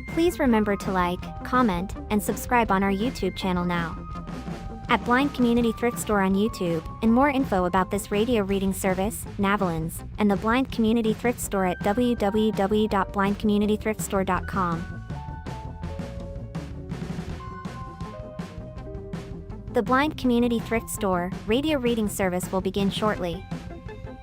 Please remember to like, comment, and subscribe on our YouTube channel now. At Blind Community Thrift Store on YouTube, and more info about this radio reading service, Navalins, and the Blind Community Thrift Store at www.blindcommunitythriftstore.com. The Blind Community Thrift Store radio reading service will begin shortly.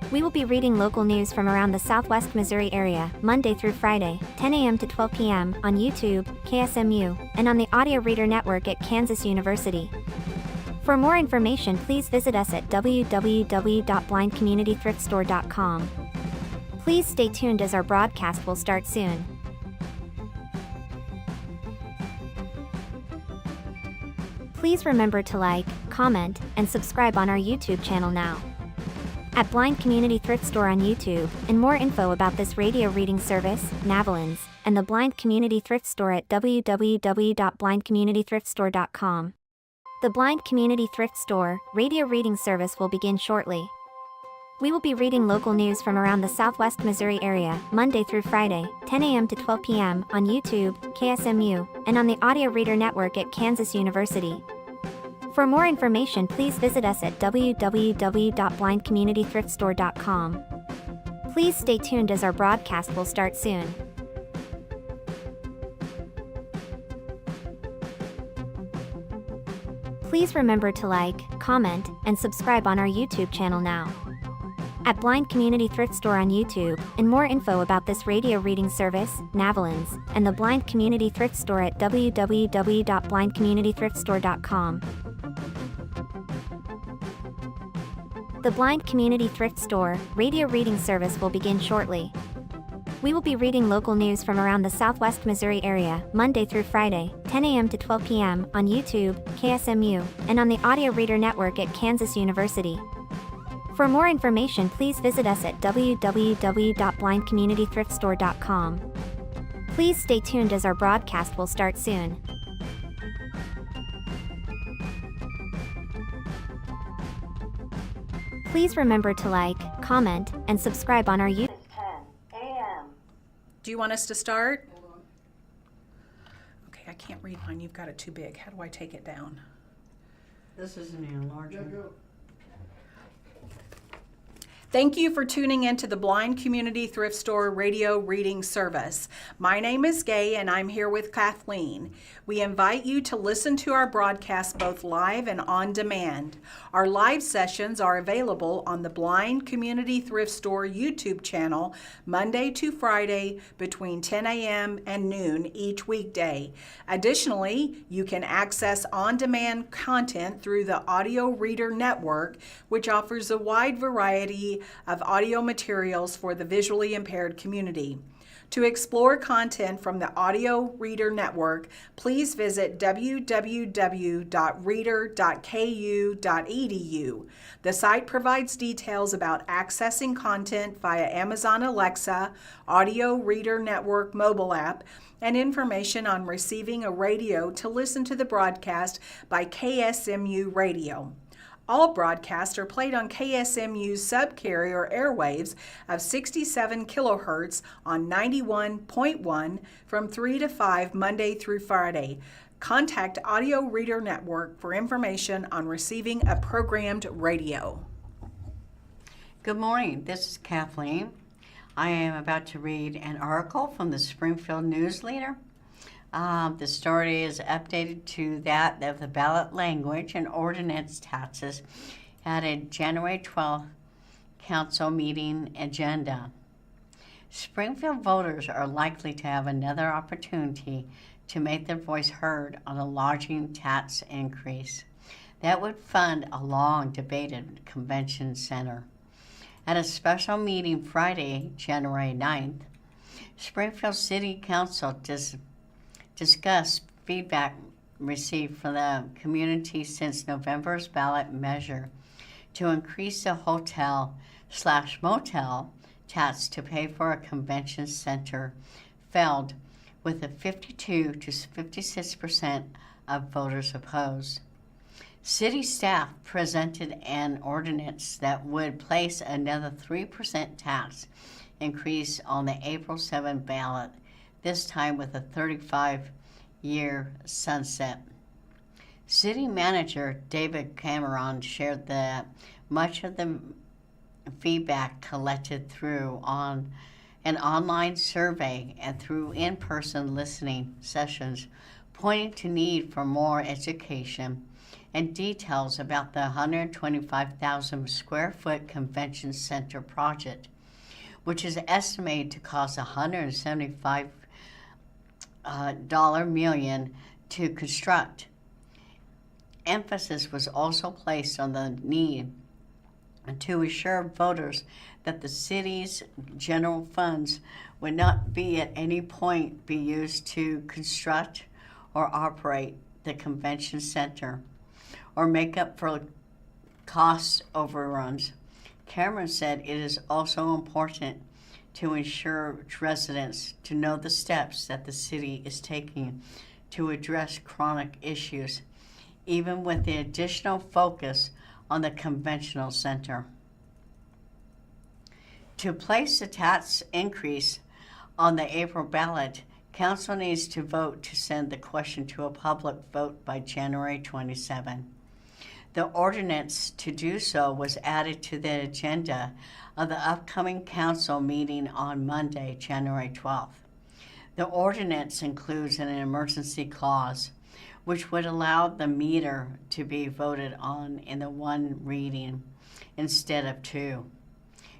We will be reading local news from around the Southwest Missouri area, Monday through Friday, 10 a.m. to 12 p.m. on YouTube, KSMU, and on the Audio Reader Network at Kansas University. For more information, please visit us at www.blindcommunitythriftstore.com. Please stay tuned as our broadcast will start soon. Please remember to like, comment, and subscribe on our YouTube channel now. At Blind Community Thrift Store on YouTube, and more info about this radio reading service, Navalins, and the Blind Community Thrift Store at www.blindcommunitythriftstore.com. The Blind Community Thrift Store radio reading service will begin shortly. We will be reading local news from around the Southwest Missouri area, Monday through Friday, 10 a.m. to 12 p.m. on YouTube, KSMU, and on the Audio Reader Network at Kansas University. For more information, please visit us at www.blindcommunitythriftstore.com. Please stay tuned as our broadcast will start soon. Please remember to like, comment, and subscribe on our YouTube channel now. At Blind Community Thrift Store on YouTube, and more info about this radio reading service, Navalins, and the Blind Community Thrift Store at www.blindcommunitythriftstore.com. The Blind Community Thrift Store radio reading service will begin shortly. We will be reading local news from around the Southwest Missouri area, Monday through Friday, 10 a.m. to 12 p.m. on YouTube, KSMU, and on the Audio Reader Network at Kansas University. For more information, please visit us at www.blindcommunitythriftstore.com. Please stay tuned as our broadcast will start soon. Please remember to like, comment, and subscribe on our YouTube. It's 10 a.m. Do you want us to start? Okay, I can't read mine. You've got it too big. How do I take it down? This is an enlarger. Thank you for tuning in to the Blind Community Thrift Store radio reading service. My name is Gay and I'm here with Kathleen. We invite you to listen to our broadcast both live and on demand. Our live sessions are available on the Blind Community Thrift Store YouTube channel Monday to Friday between 10 a.m. and noon each weekday. Additionally, you can access on-demand content through the Audio Reader Network, which offers a wide variety of audio materials for the visually impaired community. To explore content from the Audio Reader Network, please visit www.reader.ku.edu. The site provides details about accessing content via Amazon Alexa, Audio Reader Network mobile app, and information on receiving a radio to listen to the broadcast by KSMU Radio. All broadcasts are played on KSMU's subcarrier airwaves of 67 kilohertz on 91.1 from 3 to 5 Monday through Friday. Contact Audio Reader Network for information on receiving a programmed radio. Good morning, this is Kathleen. I am about to read an article from the Springfield News-Leader. The story is updated to that of the ballot language and ordinance taxes at a January 12th council meeting agenda. Springfield voters are likely to have another opportunity to make their voice heard on a lodging tax increase that would fund a long-debated convention center. At a special meeting Friday, January 9th, Springfield City Council discussed feedback received from the community since November's ballot measure to increase the hotel/motel tax to pay for a convention center failed, with a 52 to 56% of voters opposed. City staff presented an ordinance that would place another 3% tax increase on the April 7 ballot, this time with a 35-year sunset. City Manager David Cameron shared that much of the feedback collected through on an online survey and through in-person listening sessions pointing to need for more education and details about the 125,000 square foot convention center project, which is estimated to cost $175 million to construct. Emphasis was also placed on the need to assure voters that the city's general funds would not be at any point be used to construct or operate the convention center or make up for cost overruns. Cameron said it is also important to ensure residents to know the steps that the city is taking to address chronic issues, even with the additional focus on the conventional center. To place the tax increase on the April ballot, Council needs to vote to send the question to a public vote by January 27. The ordinance to do so was added to the agenda of the upcoming council meeting on Monday, January 12th. The ordinance includes an emergency clause, which would allow the meter to be voted on in the one reading instead of two.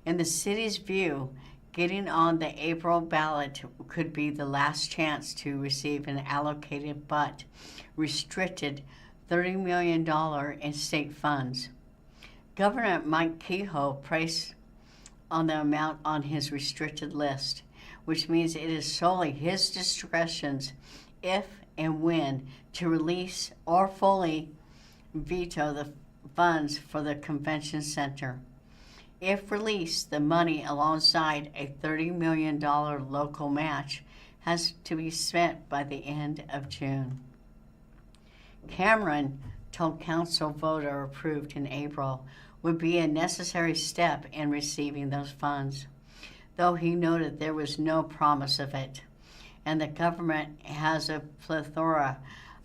In the city's view, getting on the April ballot could be the last chance to receive an allocated but restricted $30 million in state funds. Governor Mike Kehoe priced on the amount on his restricted list, which means it is solely his discretion if and when to release or fully veto the funds for the convention center. If released, the money alongside a $30 million local match has to be spent by the end of June. Cameron told council voter approved in April would be a necessary step in receiving those funds, though he noted there was no promise of it, and the government has a plethora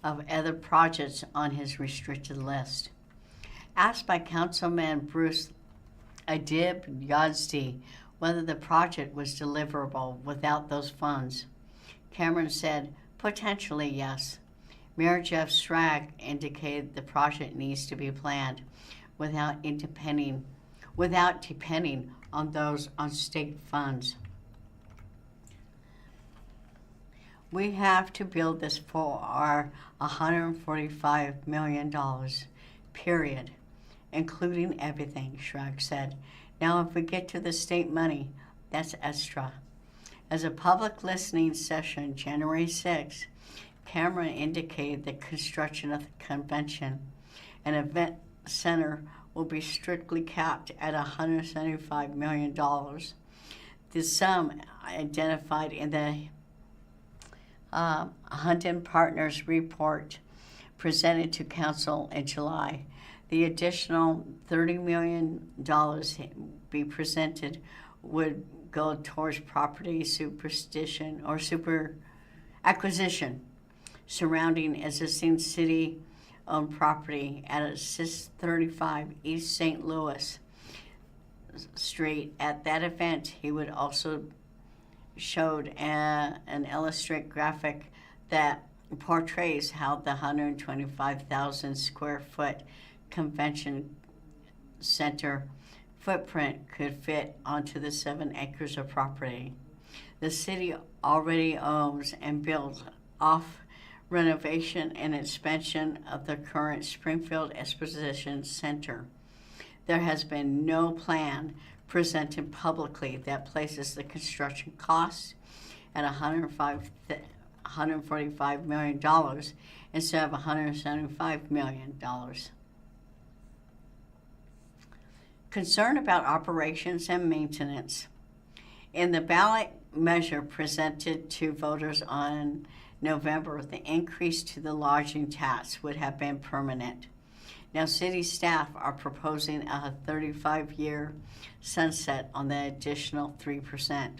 of other projects on his restricted list. Asked by Councilman Bruce Adib Yazdi whether the project was deliverable without those funds, Cameron said, potentially yes. Mayor Jeff Schrag indicated the project needs to be planned without depending on those on state funds. We have to build this for our $145 million, period, including everything, Schrag said. Now, if we get to the state money, that's extra. As a public listening session, January 6th, Cameron indicated the construction of the convention and event center will be strictly capped at $175 million. The sum identified in the Hunton Partners report presented to council in July. The additional $30 million be presented would go towards property acquisition surrounding existing city-owned property at 635 East St. Louis Street. At that event, he would also showed an illustrated graphic that portrays how the 125,000 square foot convention center footprint could fit onto the 7 acres of property. The city already owns and builds off renovation and expansion of the current Springfield Exposition Center. There has been no plan presented publicly that places the construction costs at $145 million instead of $175 million. Concern about operations and maintenance. In the ballot measure presented to voters on November, the increase to the lodging tax would have been permanent. Now, city staff are proposing a 35-year sunset on the additional 3%.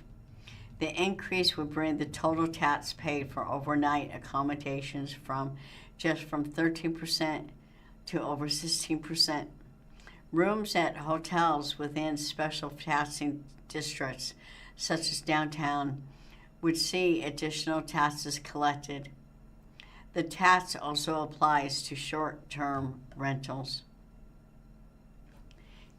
The increase would bring the total tax paid for overnight accommodations from 13% to over 16%. Rooms at hotels within special taxing districts, such as downtown, would see additional taxes collected. The tax also applies to short-term rentals.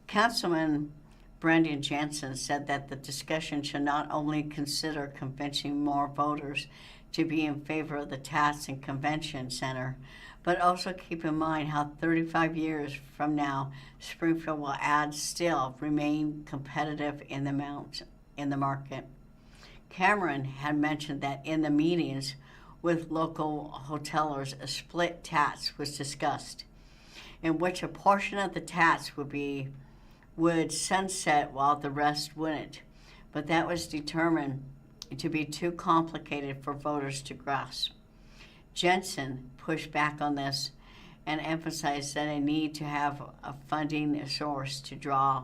Councilman Brendan Jansen said that the discussion should not only consider convincing more voters to be in favor of the tax and convention center, but also keep in mind how 35 years from now, Springfield will still remain competitive in the market. Cameron had mentioned that in the meetings with local hotelers, a split tax was discussed, in which a portion of the tax would sunset while the rest wouldn't, but that was determined to be too complicated for voters to grasp. Jensen pushed back on this and emphasized that a need to have a funding source to draw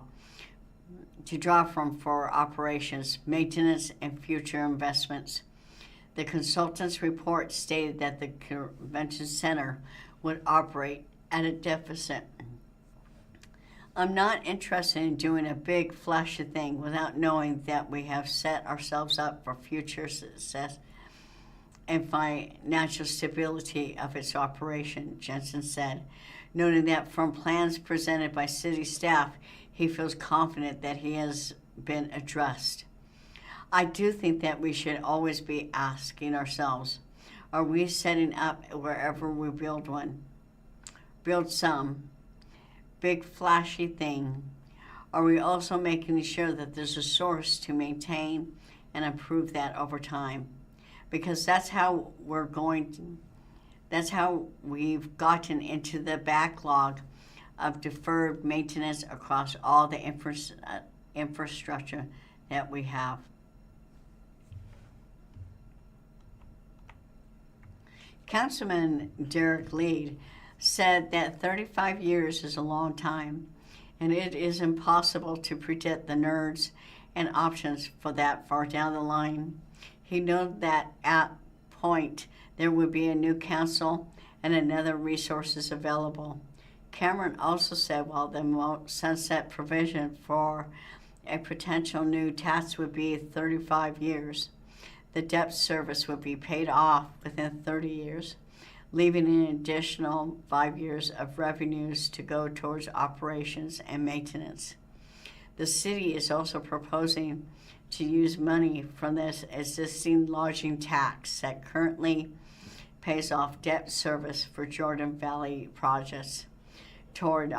from for operations, maintenance, and future investments. The consultant's report stated that the convention center would operate at a deficit. I'm not interested in doing a big flashy thing without knowing that we have set ourselves up for future success and financial stability of its operation, Jensen said, noting that from plans presented by city staff, he feels confident that he has been addressed. I do think that we should always be asking ourselves, are we setting up wherever we build some big flashy thing? Are we also making sure that there's a source to maintain and improve that over time? Because that's how we've gotten into the backlog of deferred maintenance across all the infrastructure that we have. Councilman Derek Lead said that 35 years is a long time, and it is impossible to predict the nerds and options for that far down the line. He noted that at point there would be a new council and another resources available. Cameron also said while the sunset provision for a potential new tax would be 35 years, the debt service would be paid off within 30 years, leaving an additional 5 years of revenues to go towards operations and maintenance. The city is also proposing to use money from this existing lodging tax that currently pays off debt service for Jordan Valley projects towards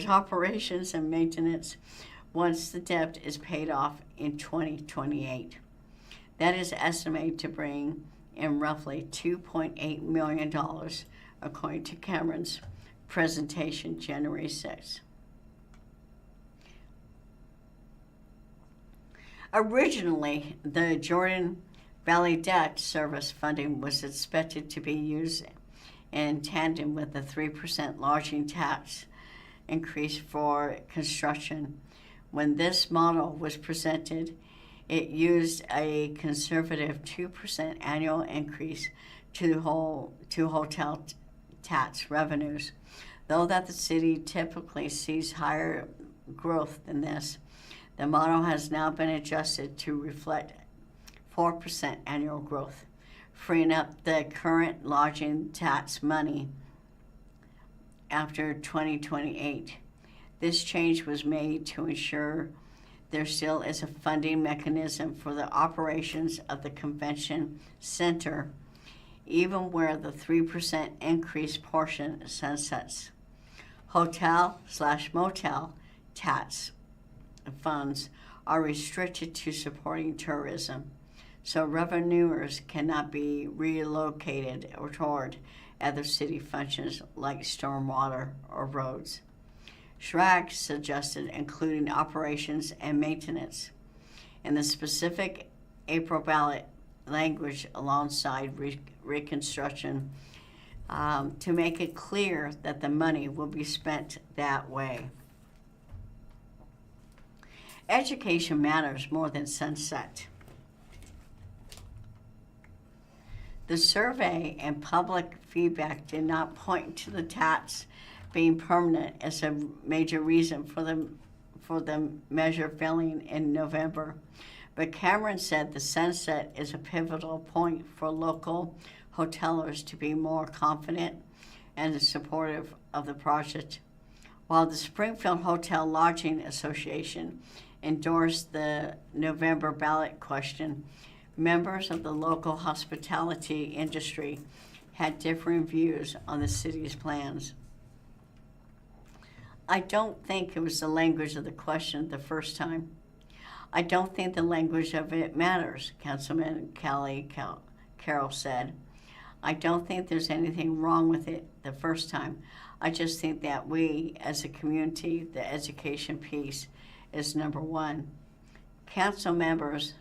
operations and maintenance once the debt is paid off in 2028. That is estimated to bring in roughly $2.8 million, according to Cameron's presentation January 6. Originally, the Jordan Valley debt service funding was expected to be used in tandem with the 3% lodging tax increase for construction. When this model was presented, it used a conservative 2% annual increase to hotel tax revenues, though that the city typically sees higher growth than this. The model has now been adjusted to reflect 4% annual growth, freeing up the current lodging tax money after 2028. This change was made to ensure there still is a funding mechanism for the operations of the convention center, even where the 3% increase portion sunsets. Hotel/motel tax funds are restricted to supporting tourism, so revenuers cannot be relocated or toward other city functions like stormwater or roads. Schrag suggested including operations and maintenance in the specific April ballot language alongside reconstruction to make it clear that the money will be spent that way. Education matters more than sunset. The survey and public feedback did not point to the tats being permanent as a major reason for the measure failing in November. But Cameron said the sunset is a pivotal point for local hotelers to be more confident and supportive of the project. While the Springfield Hotel Lodging Association endorsed the November ballot question, members of the local hospitality industry had differing views on the city's plans. I don't think it was the language of the question the first time. I don't think the language of it matters, Councilman Carroll said. I don't think there's anything wrong with it the first time. I just think that we, as a community, the education piece is number one. Council members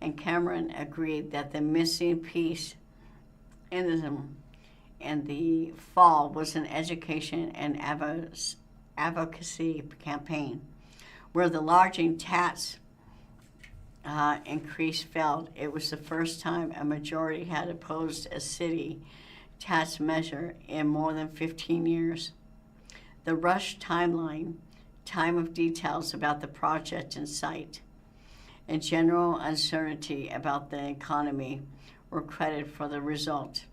and Cameron agreed that the missing piece in the fall was an education and advocacy campaign, where the lodging tax increase failed. It was the first time a majority had opposed a city tax measure in more than 15 years. The rushed timeline, time of details about the project in sight, and general uncertainty about the economy were credited for the result,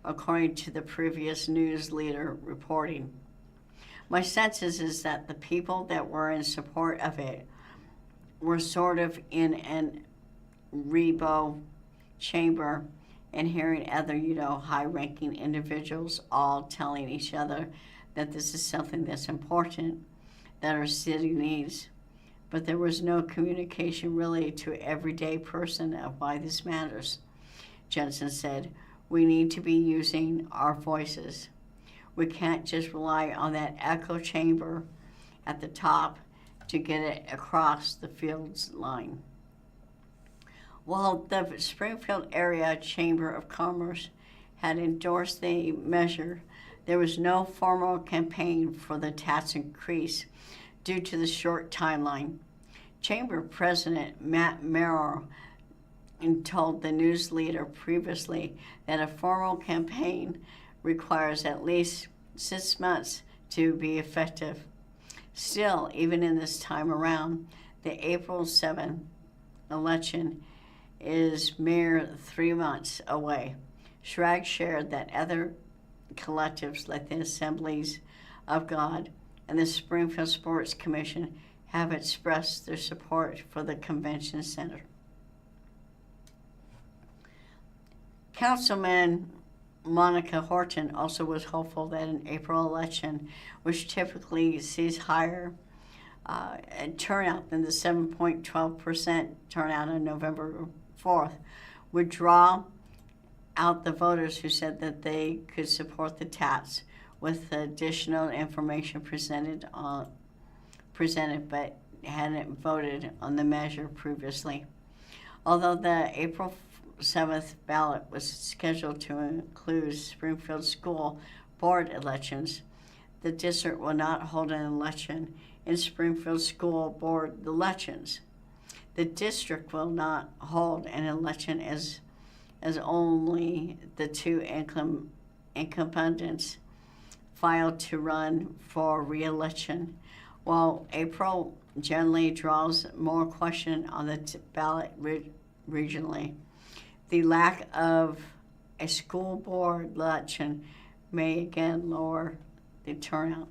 according to the previous News-Leader reporting. My sense is that the people that were in support of it were sort of in an rebo chamber and hearing other, high-ranking individuals all telling each other that this is something that's important, that our city needs. But there was no communication really to everyday person of why this matters. Jensen said, we need to be using our voices. We can't just rely on that echo chamber at the top to get it across the field's line. While the Springfield Area Chamber of Commerce had endorsed the measure, there was no formal campaign for the tax increase due to the short timeline. Chamber President Matt Merrill told the News-Leader previously that a formal campaign requires at least 6 months to be effective. Still, even in this time around, the April 7th election is mere 3 months away. Schrag shared that other collectives like the Assemblies of God and the Springfield Sports Commission have expressed their support for the convention center. Councilman Monica Horton also was hopeful that an April election, which typically sees higher turnout than the 7.12% turnout on November 4th, would draw out the voters who said that they could support the tax with additional information presented but hadn't voted on the measure previously. Although the April 7th ballot was scheduled to include Springfield School Board elections, the district will not hold an election in Springfield School Board elections. The district will not hold an election as only the two incumbents filed to run for re-election. While April generally draws more question on the ballot regionally, the lack of a school board election may again lower the turnout.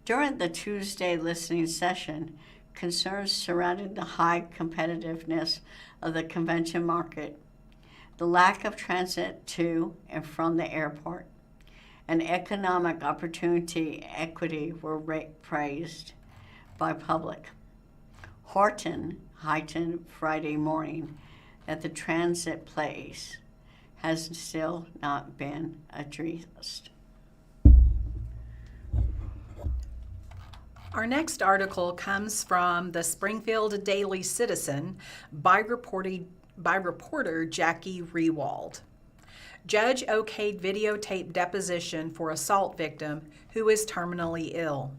During the Tuesday listening session, concerns surrounding the high competitiveness of the convention market, the lack of transit to and from the airport, and economic opportunity equity were praised by public. Horton heightened Friday morning that the transit place has still not been addressed. Our next article comes from the Springfield Daily Citizen by by reporter Jackie Rewald. Judge okayed videotape deposition for assault victim who is terminally ill.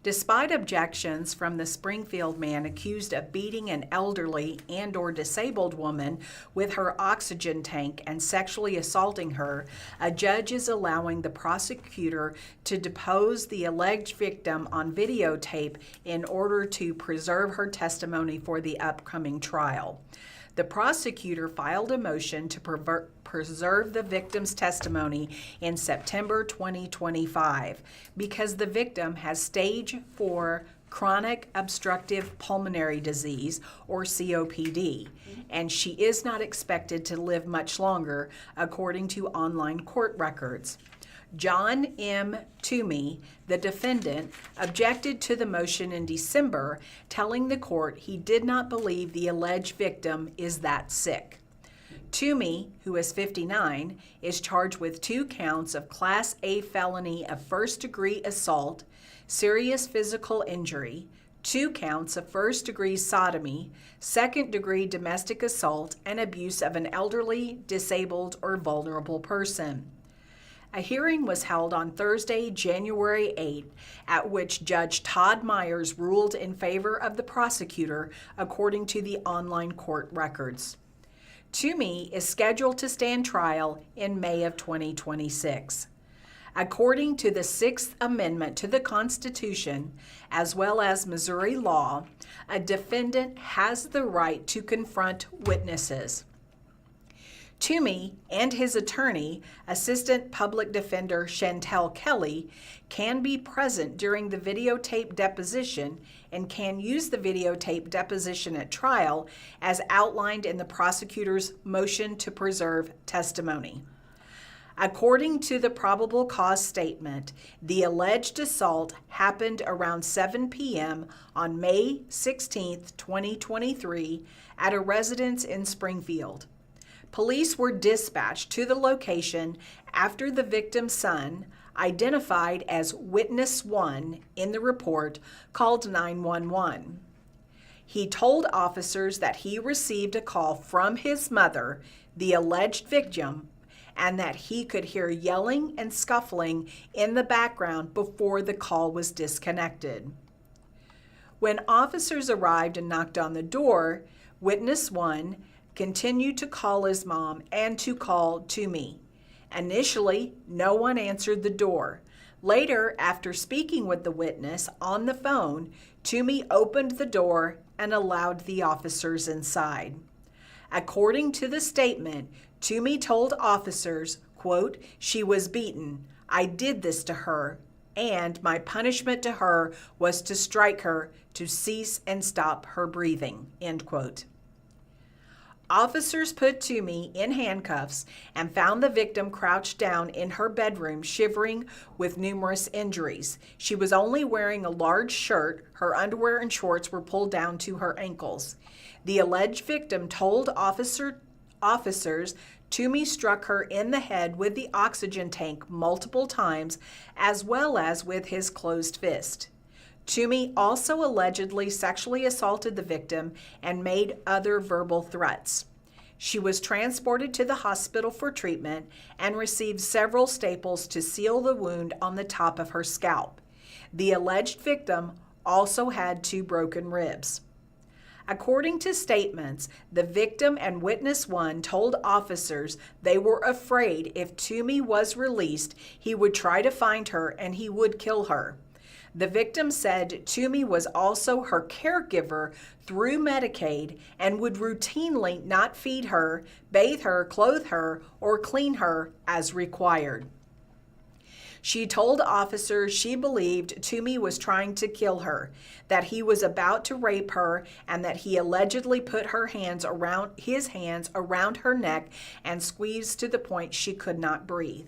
Despite objections from the Springfield man accused of beating an elderly and/or disabled woman with her oxygen tank and sexually assaulting her, a judge is allowing the prosecutor to depose the alleged victim on videotape in order to preserve her testimony for the upcoming trial. The prosecutor filed a motion to preserve the victim's testimony in September 2025 because the victim has stage 4 chronic obstructive pulmonary disease, or COPD, and she is not expected to live much longer, according to online court records. John M. Toomey, the defendant, objected to the motion in December, telling the court he did not believe the alleged victim is that sick. Toomey, who is 59, is charged with 2 counts of Class A felony of first-degree assault, serious physical injury, 2 counts of first-degree sodomy, second-degree domestic assault, and abuse of an elderly, disabled, or vulnerable person. A hearing was held on Thursday, January 8, at which Judge Todd Myers ruled in favor of the prosecutor, according to the online court records. Toomey is scheduled to stand trial in May of 2026. According to the Sixth Amendment to the Constitution, as well as Missouri law, a defendant has the right to confront witnesses. Toomey and his attorney, Assistant Public Defender Chantel Kelly, can be present during the videotape deposition and can use the videotape deposition at trial as outlined in the prosecutor's motion to preserve testimony. According to the probable cause statement, the alleged assault happened around 7 p.m. on May 16, 2023, at a residence in Springfield. Police were dispatched to the location after the victim's son, identified as Witness 1 in the report, called 911. He told officers that he received a call from his mother, the alleged victim, and that he could hear yelling and scuffling in the background before the call was disconnected. When officers arrived and knocked on the door, Witness 1 continued to call his mom and to call Toomey. Initially, no one answered the door. Later, after speaking with the witness on the phone, Toomey opened the door and allowed the officers inside. According to the statement, Toomey told officers, quote, "She was beaten. I did this to her, and my punishment to her was to strike her to cease and stop her breathing," end quote. Officers put Toomey in handcuffs and found the victim crouched down in her bedroom, shivering with numerous injuries. She was only wearing a large shirt. Her underwear and shorts were pulled down to her ankles. The alleged victim told officers Toomey struck her in the head with the oxygen tank multiple times, as well as with his closed fist. Toomey also allegedly sexually assaulted the victim and made other verbal threats. She was transported to the hospital for treatment and received several staples to seal the wound on the top of her scalp. The alleged victim also had 2 broken ribs. According to statements, the victim and Witness 1 told officers they were afraid if Toomey was released, he would try to find her and he would kill her. The victim said Toomey was also her caregiver through Medicaid and would routinely not feed her, bathe her, clothe her, or clean her as required. She told officers she believed Toomey was trying to kill her, that he was about to rape her, and that he allegedly put his hands around her neck and squeezed to the point she could not breathe.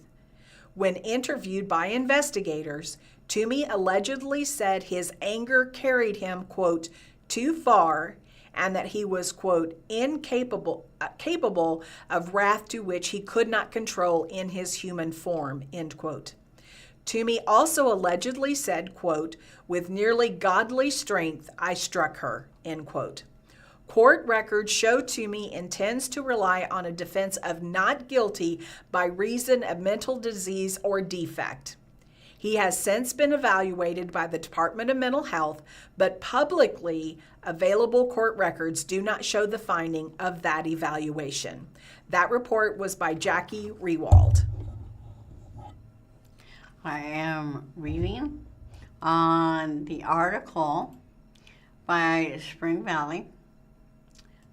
When interviewed by investigators, Toomey allegedly said his anger carried him, quote, too far, and that he was, quote, capable of wrath to which he could not control in his human form, end quote. Toomey also allegedly said, quote, with nearly godly strength, I struck her, end quote. Court records show Toomey intends to rely on a defense of not guilty by reason of mental disease or defect. He has since been evaluated by the Department of Mental Health, but publicly available court records do not show the finding of that evaluation. That report was by Jackie Rewald. I am reading on the article by Spring Valley.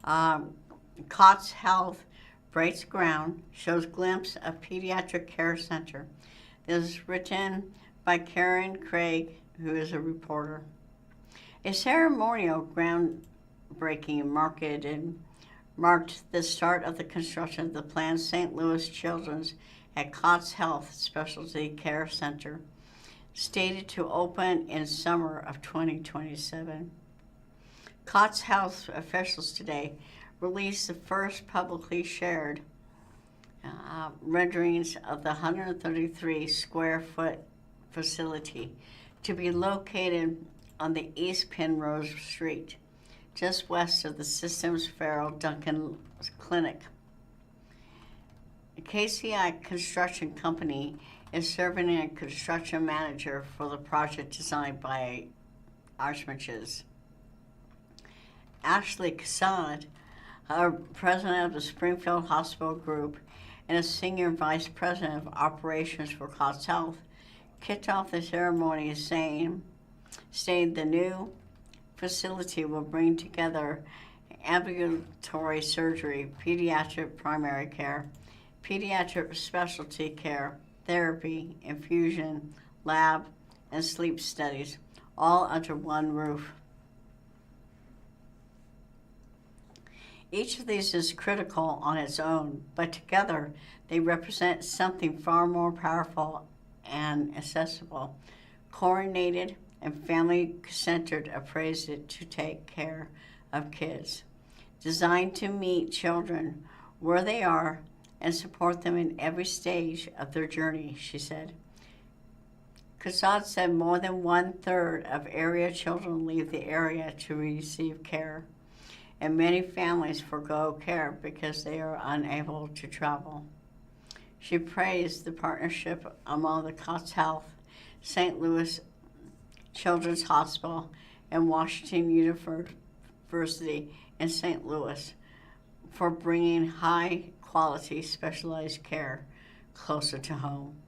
COTS Health breaks ground, shows glimpse of pediatric care center. This is written by Karen Craig, who is a reporter. A ceremonial groundbreaking marked the start of the construction of the planned St. Louis Children's at COTS Health Specialty Care Center, stated to open in summer of 2027. COTS Health officials today released the first publicly shared renderings of the 133 square foot facility to be located on the East Penrose Street, just west of the Systems Farrell Duncan Clinic. The KCI Construction Company is serving as a construction manager for the project designed by Archmaches. Ashley Cassad, president of the Springfield Hospital Group and a senior vice president of operations for COTS Health, kicked off the ceremony saying the new facility will bring together ambulatory surgery, pediatric primary care, pediatric specialty care, therapy, infusion, lab, and sleep studies, all under one roof. Each of these is critical on its own, but together they represent something far more powerful and accessible, coordinated, and family-centered approach to take care of kids, designed to meet children where they are and support them in every stage of their journey, she said. Cassad said more than 1/3 of area children leave the area to receive care, and many families forgo care because they are unable to travel. She praised the partnership among the COTS Health, St. Louis Children's Hospital, and Washington University in St. Louis for bringing high-quality specialized care closer to home.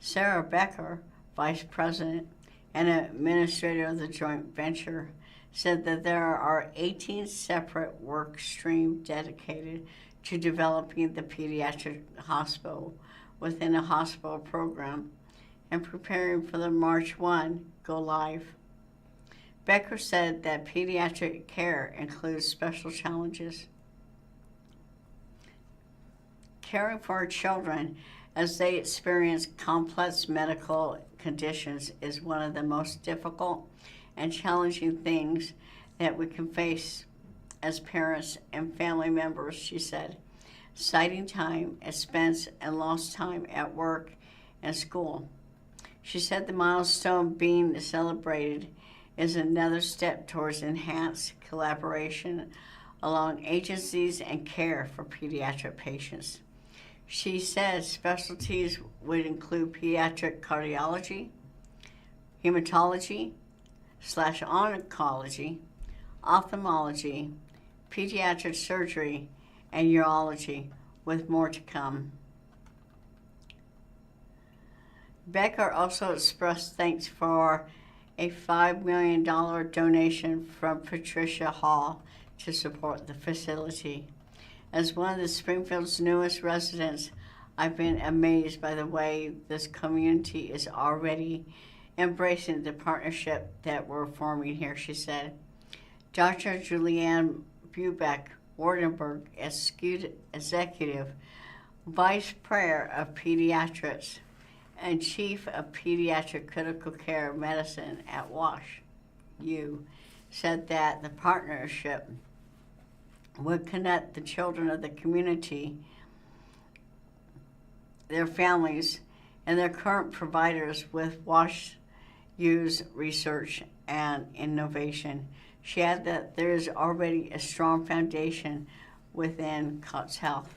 Sarah Becker, vice president and administrator of the joint venture, said that there are 18 separate work streams dedicated to developing the pediatric hospital within a hospital program and preparing for the March 1 go live. Becker said that pediatric care includes special challenges. Caring for children as they experience complex medical conditions is one of the most difficult and challenging things that we can face as parents and family members, she said, citing time, expense, and lost time at work and school. She said the milestone being celebrated is another step towards enhanced collaboration along agencies and care for pediatric patients. She says specialties would include pediatric cardiology, hematology/oncology, ophthalmology, pediatric surgery, and urology, with more to come. Becker also expressed thanks for a $5 million donation from Patricia Hall to support the facility. As one of the Springfield's newest residents, I've been amazed by the way this community is already embracing the partnership that we're forming here, she said. Dr. Julianne Bubeck Wardenberg, Executive Vice Chair of Pediatrics and Chief of Pediatric Critical Care Medicine at Wash U, said that the partnership would connect the children of the community, their families, and their current providers with Wash use research and innovation. She added that there is already a strong foundation within Cots Health.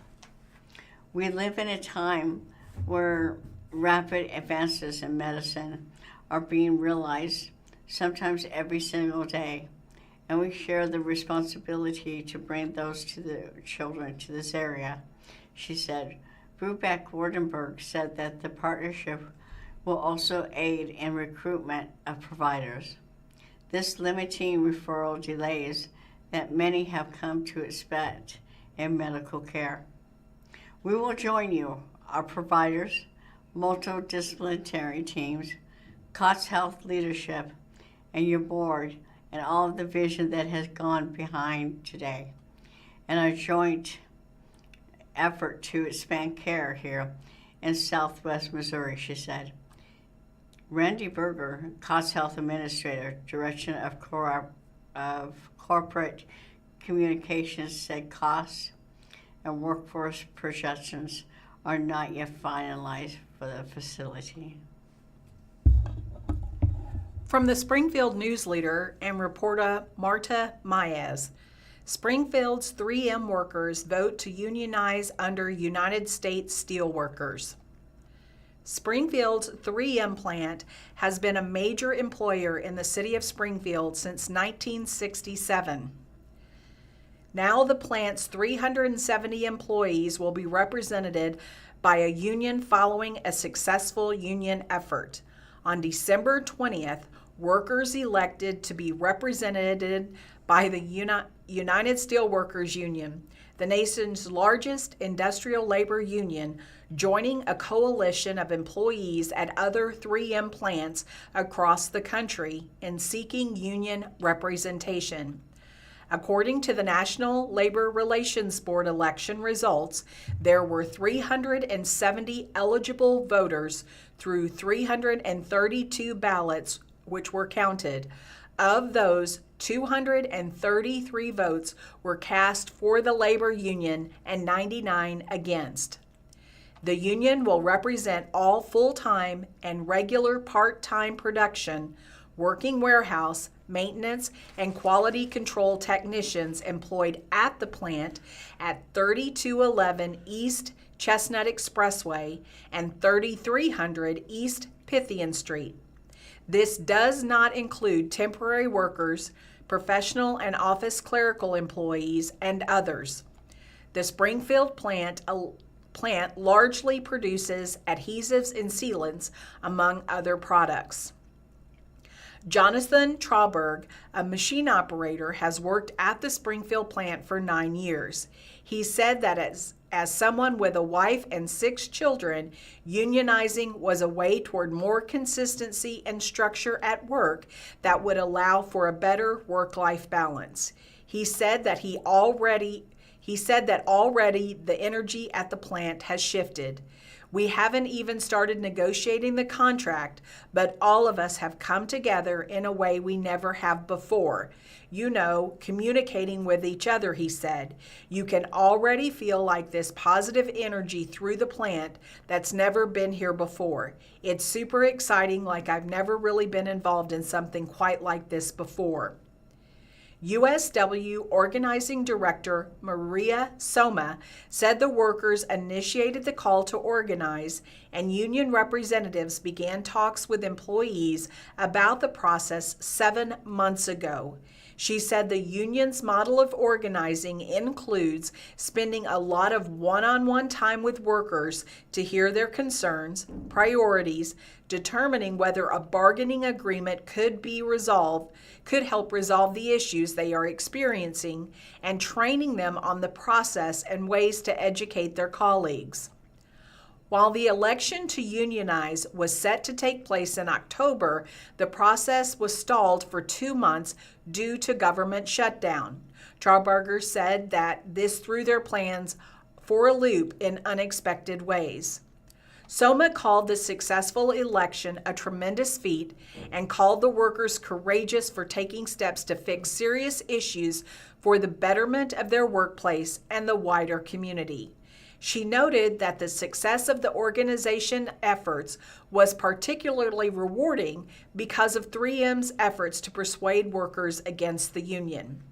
We live in a time where rapid advances in medicine are being realized, sometimes every single day, and we share the responsibility to bring those to the children to this area, she said. Brubeck-Wardenberg said that the partnership will also aid in recruitment of providers. This limiting referral delays that many have come to expect in medical care. We will join you, our providers, multidisciplinary teams, Cots Health leadership, and your board, and all of the vision that has gone behind today, and our joint effort to expand care here in Southwest Missouri, she said. Randy Berger, Cots Health Administrator, Director of Corporate Communications, said costs and workforce projections are not yet finalized for the facility. From the Springfield News-Leader and reporter Marta Maez, Springfield's 3M workers vote to unionize under United States Steelworkers. Springfield's 3M plant has been a major employer in the city of Springfield since 1967. Now the plant's 370 employees will be represented by a union following a successful union effort. On December 20th, workers elected to be represented by the United Steelworkers Union, the nation's largest industrial labor union, joining a coalition of employees at other 3M plants across the country in seeking union representation. According to the National Labor Relations Board election results, there were 370 eligible voters through 332 ballots which were counted. Of those, 233 votes were cast for the labor union and 99 against. The union will represent all full-time and regular part-time production, working warehouse, maintenance, and quality control technicians employed at the plant at 3211 East Chestnut Expressway and 3300 East Pythian Street. This does not include temporary workers, professional and office clerical employees, and others. The Springfield plant largely produces adhesives and sealants, among other products. Jonathan Trauberg, a machine operator, has worked at the Springfield plant for 9 years. He said that as someone with a wife and 6 children, unionizing was a way toward more consistency and structure at work that would allow for a better work-life balance. He said that already the energy at the plant has shifted. We haven't even started negotiating the contract, but all of us have come together in a way we never have before. You know, communicating with each other, he said. You can already feel like this positive energy through the plant that's never been here before. It's super exciting, like I've never really been involved in something quite like this before. USW Organizing Director Maria Soma said the workers initiated the call to organize, and union representatives began talks with employees about the process 7 months ago. She said the union's model of organizing includes spending a lot of one-on-one time with workers to hear their concerns, priorities, determining whether a bargaining agreement could help resolve the issues they are experiencing, and training them on the process and ways to educate their colleagues. While the election to unionize was set to take place in October, the process was stalled for 2 months due to government shutdown. Trauberger said that this threw their plans for a loop in unexpected ways. Soma called the successful election a tremendous feat and called the workers courageous for taking steps to fix serious issues for the betterment of their workplace and the wider community. She noted that the success of the organization efforts was particularly rewarding because of 3M's efforts to persuade workers against the union.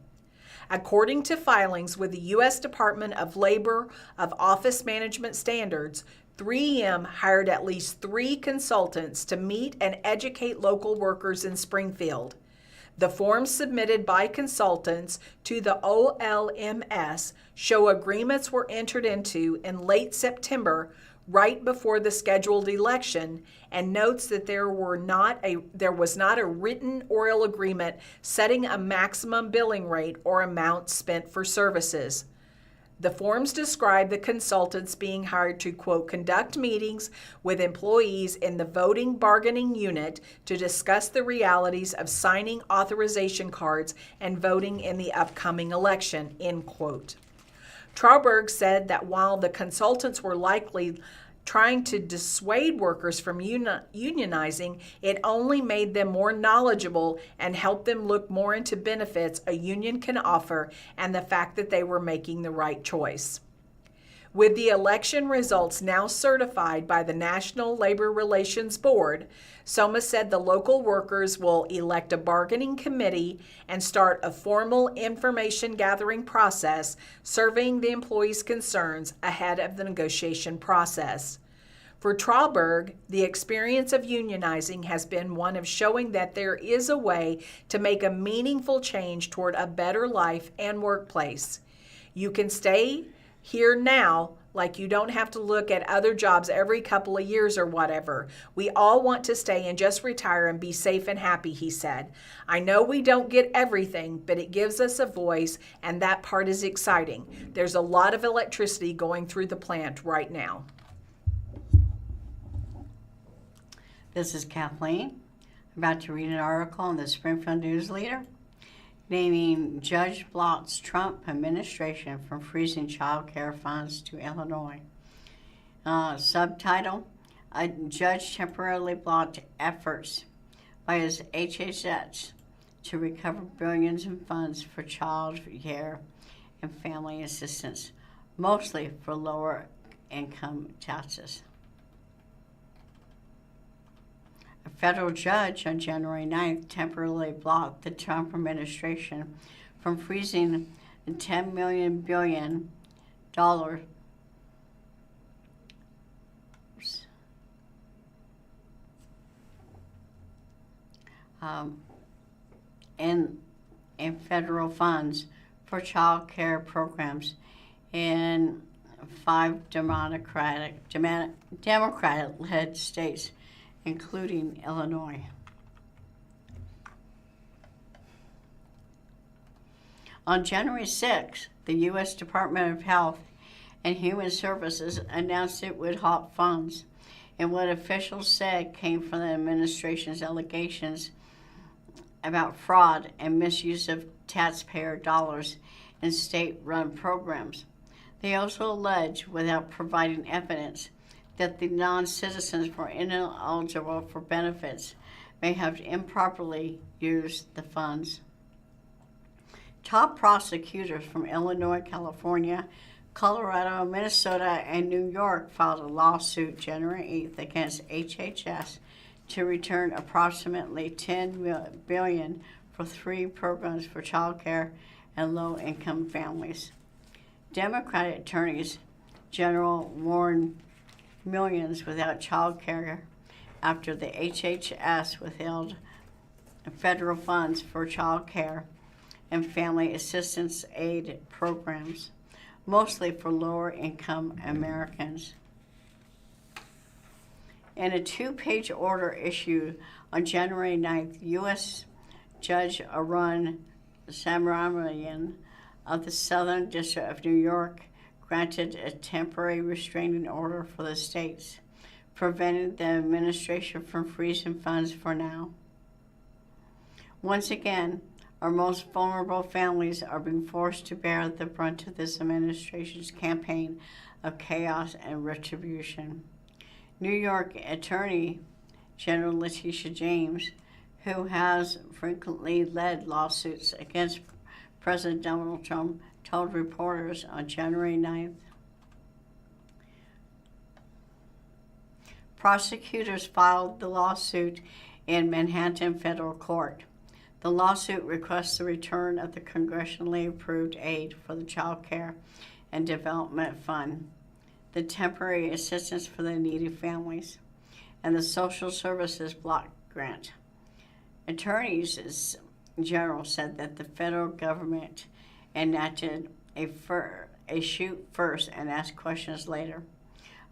According to filings with the U.S. Department of Labor of Office Management Standards, 3M hired at least 3 consultants to meet and educate local workers in Springfield. The forms submitted by consultants to the OLMS show agreements were entered into in late September, right before the scheduled election, and notes that there was not a written oral agreement setting a maximum billing rate or amount spent for services. The forms describe the consultants being hired to, quote, conduct meetings with employees in the voting bargaining unit to discuss the realities of signing authorization cards and voting in the upcoming election, end quote. Trauberg said that while the consultants were likely trying to dissuade workers from unionizing, it only made them more knowledgeable and helped them look more into benefits a union can offer and the fact that they were making the right choice. With the election results now certified by the National Labor Relations Board, SOMA said the local workers will elect a bargaining committee and start a formal information gathering process surveying the employees' concerns ahead of the negotiation process. For Trauberg, the experience of unionizing has been one of showing that there is a way to make a meaningful change toward a better life and workplace. You can stay here now, like you don't have to look at other jobs every couple of years or whatever. We all want to stay and just retire and be safe and happy, he said. I know we don't get everything, but it gives us a voice, and that part is exciting. There's a lot of electricity going through the plant right now. This is Kathleen, about to read an article in the Springfield News-Leader naming Judge blocks Trump administration from freezing child care funds to Illinois. Subtitle, a judge temporarily blocked efforts by his HHS to recover billions in funds for child care and family assistance, mostly for lower income taxes. A federal judge on January 9th temporarily blocked the Trump administration from freezing $10 billion in federal funds for child care programs in 5 Democratic-led states, including Illinois. On January 6th, the U.S. Department of Health and Human Services announced it would halt funds in what officials said came from the administration's allegations about fraud and misuse of taxpayer dollars in state-run programs. They also alleged, without providing evidence, that the non-citizens were ineligible for benefits may have improperly used the funds. Top prosecutors from Illinois, California, Colorado, Minnesota, and New York filed a lawsuit January 8th against HHS to return approximately $10 billion for 3 programs for child care and low-income families. Democratic attorneys general warned millions without child care after the HHS withheld federal funds for child care and family assistance aid programs, mostly for lower-income Americans. In a 2-page order issued on January 9th, U.S. Judge Arun Subramanian of the Southern District of New York granted a temporary restraining order for the states, preventing the administration from freezing funds for now. Once again, our most vulnerable families are being forced to bear the brunt of this administration's campaign of chaos and retribution. New York Attorney General Letitia James, who has frequently led lawsuits against President Donald Trump, told reporters on January 9th, Prosecutors filed the lawsuit in Manhattan Federal Court. The lawsuit requests the return of the congressionally approved aid for the Child Care and Development Fund, the Temporary Assistance for the Needy Families, and the Social Services Block Grant. Attorneys General said that the federal government enacted a shoot first and ask questions later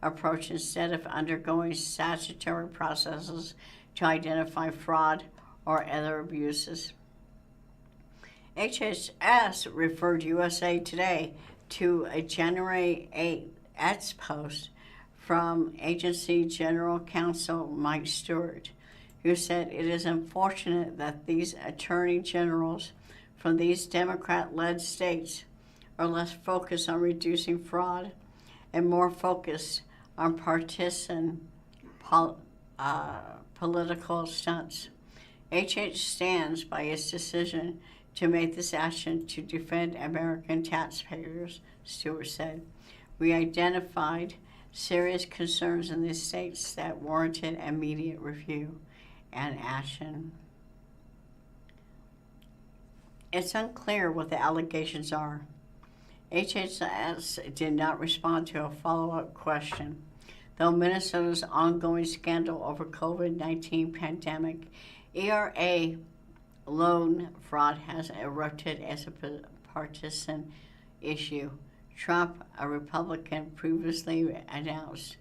approach instead of undergoing statutory processes to identify fraud or other abuses. HHS referred USA Today to a January 8 ads post from Agency General Counsel Mike Stewart, who said it is unfortunate that these attorney generals from these Democrat-led states are less focused on reducing fraud and more focused on partisan political stunts. HH stands by its decision to make this action to defend American taxpayers, Stewart said. We identified serious concerns in these states that warranted immediate review and action. It's unclear what the allegations are. HHS did not respond to a follow-up question, though Minnesota's ongoing scandal over COVID-19 pandemic ERA loan fraud has erupted as a partisan issue. Trump, a Republican, previously announced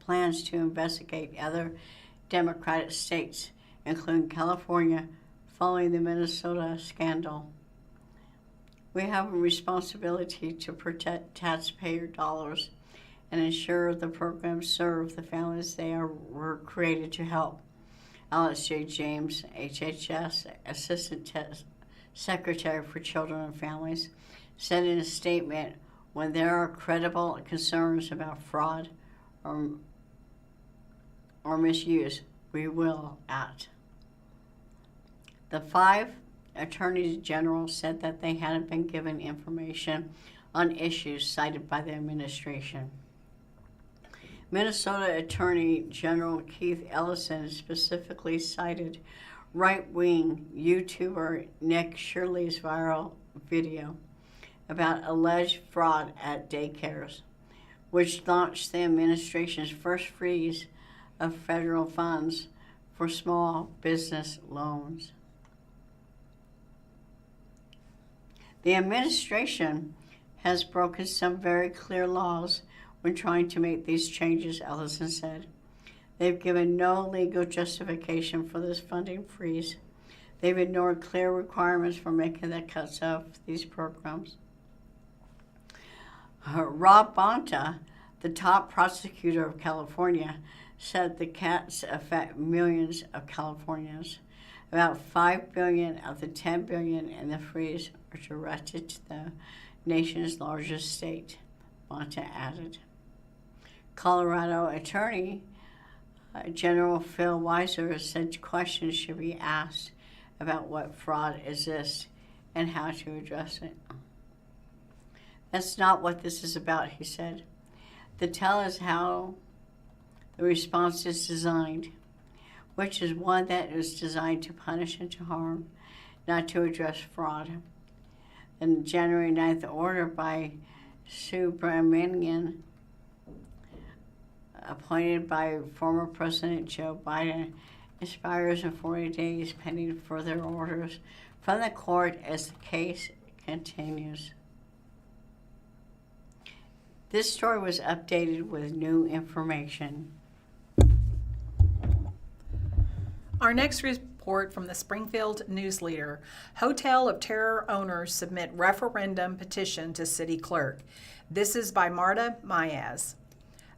plans to investigate other Democratic states, including California, following the Minnesota scandal. We have a responsibility to protect taxpayer dollars and ensure the programs serve the families were created to help. Alex J. James, HHS Assistant Secretary for Children and Families, said in a statement, when there are credible concerns about fraud or misuse, we will act. The 5 attorneys general said that they hadn't been given information on issues cited by the administration. Minnesota Attorney General Keith Ellison specifically cited right-wing YouTuber Nick Shirley's viral video about alleged fraud at daycares, which launched the administration's first freeze of federal funds for small business loans. The administration has broken some very clear laws when trying to make these changes, Ellison said. They've given no legal justification for this funding freeze. They've ignored clear requirements for making the cuts of these programs. Rob Bonta, the top prosecutor of California, said the cuts affect millions of Californians. About $5 billion of the $10 billion in the freeze are directed to the nation's largest state, Bonta added. Colorado Attorney General Phil Weiser said questions should be asked about what fraud exists and how to address it. That's not what this is about, he said. The tell is how the response is designed, which is one that is designed to punish and to harm, not to address fraud. The January 9th order by Subramanian, appointed by former President Joe Biden, expires in 40 days pending further orders from the court as the case continues. This story was updated with new information. Our next report from the Springfield News-Leader. Hotel of Terror owners submit referendum petition to city clerk. This is by Marta Mayaz.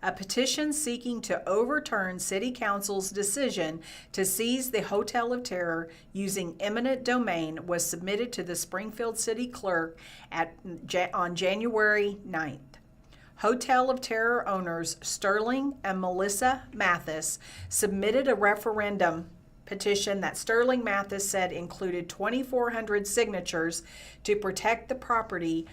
A petition seeking to overturn City Council's decision to seize the Hotel of Terror using eminent domain was submitted to the Springfield City Clerk on January 9th. Hotel of Terror owners Sterling and Melissa Mathis submitted a referendum petition that Sterling Mathis said included 2,400 signatures to protect the property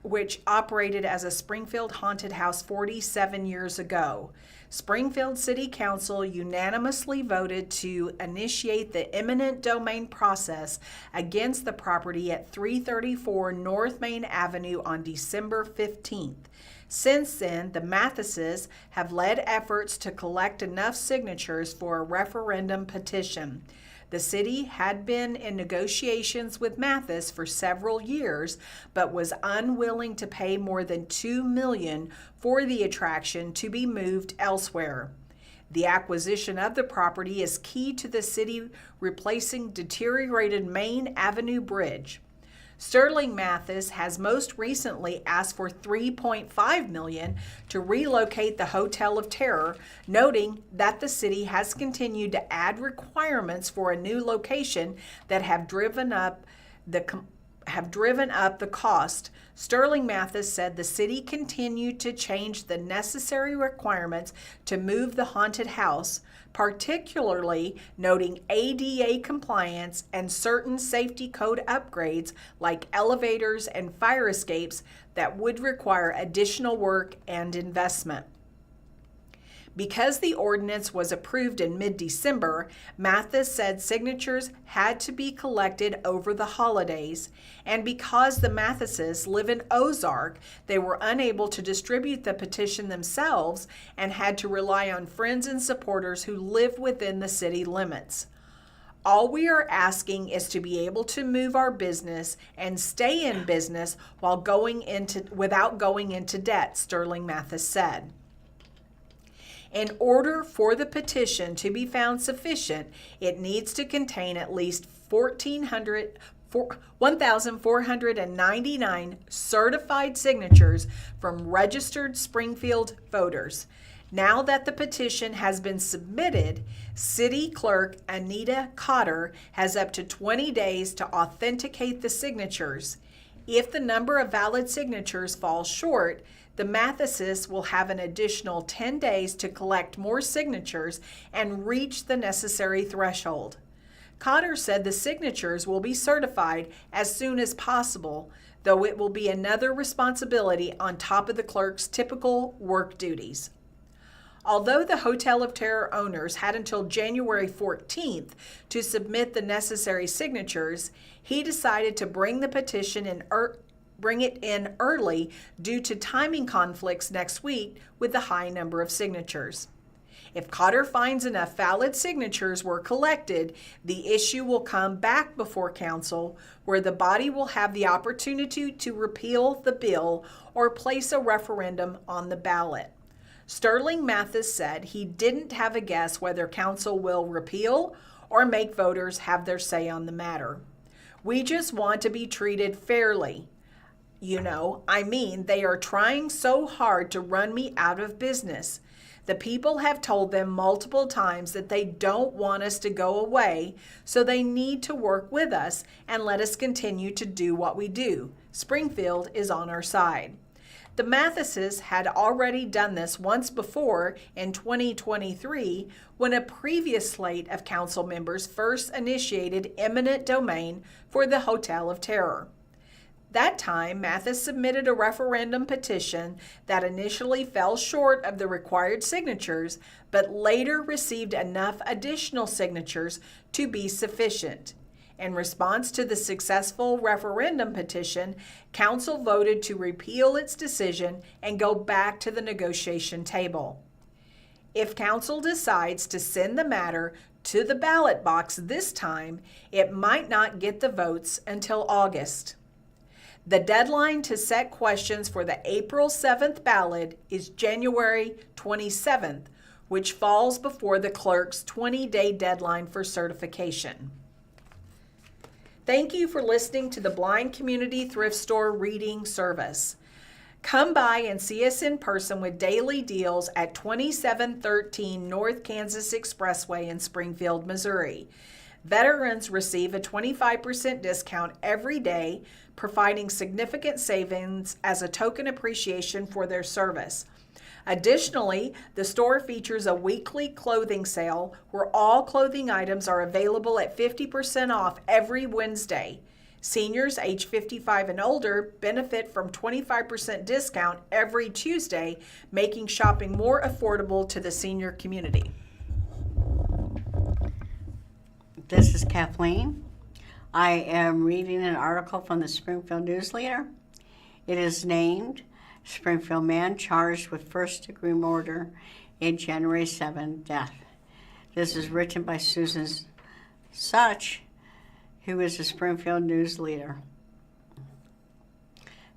which operated as a Springfield haunted house 47 years ago. Springfield City Council unanimously voted to initiate the eminent domain process against the property at 334 North Main Avenue on December 15th. Since then, the Mathises have led efforts to collect enough signatures for a referendum petition. The city had been in negotiations with Mathis for several years, but was unwilling to pay more than $2 million for the attraction to be moved elsewhere. The acquisition of the property is key to the city replacing deteriorated Main Avenue Bridge. Sterling Mathis has most recently asked for $3.5 million to relocate the Hotel of Terror, noting that the city has continued to add requirements for a new location that have driven up the cost. Sterling Mathis said the city continued to change the necessary requirements to move the haunted house, particularly noting ADA compliance and certain safety code upgrades like elevators and fire escapes that would require additional work and investment. Because the ordinance was approved in mid-December, Mathis said signatures had to be collected over the holidays, and because the Mathises live in Ozarks, they were unable to distribute the petition themselves and had to rely on friends and supporters who live within the city limits. All we are asking is to be able to move our business and stay in business without going into debt, Sterling Mathis said. In order for the petition to be found sufficient, it needs to contain at least 1,499 certified signatures from registered Springfield voters. Now that the petition has been submitted, City Clerk Anita Cotter has up to 20 days to authenticate the signatures. If the number of valid signatures falls short, the Mathises will have an additional 10 days to collect more signatures and reach the necessary threshold. Cotter said the signatures will be certified as soon as possible, though it will be another responsibility on top of the clerk's typical work duties. Although the Hotel of Terror owners had until January 14th to submit the necessary signatures, he decided to bring the petition in early due to timing conflicts next week with the high number of signatures. If Cotter finds enough valid signatures were collected, the issue will come back before council, where the body will have the opportunity to repeal the bill or place a referendum on the ballot. Sterling Mathis said he didn't have a guess whether council will repeal or make voters have their say on the matter. We just want to be treated fairly. They are trying so hard to run me out of business. The people have told them multiple times that they don't want us to go away, so they need to work with us and let us continue to do what we do. Springfield is on our side. The Mathises had already done this once before in 2023 when a previous slate of council members first initiated eminent domain for the Hotel of Terror. That time, Mathis submitted a referendum petition that initially fell short of the required signatures, but later received enough additional signatures to be sufficient. In response to the successful referendum petition, council voted to repeal its decision and go back to the negotiation table. If council decides to send the matter to the ballot box this time, it might not get the votes until August. The deadline to set questions for the April 7th ballot is January 27th, which falls before the clerk's 20-day deadline for certification. Thank you for listening to the Blind Community Thrift Store reading service. Come by and see us in person with daily deals at 2713 North Kansas Expressway in Springfield, Missouri. Veterans receive a 25% discount every day, providing significant savings as a token appreciation for their service. Additionally, the store features a weekly clothing sale where all clothing items are available at 50% off every Wednesday. Seniors age 55 and older benefit from 25% discount every Tuesday, making shopping more affordable to the senior community. This is Kathleen. I am reading an article from the Springfield News-Leader. It is named Springfield Man Charged with First-Degree Murder in January 7 Death. This is written by Susan Such, who is a Springfield News-Leader.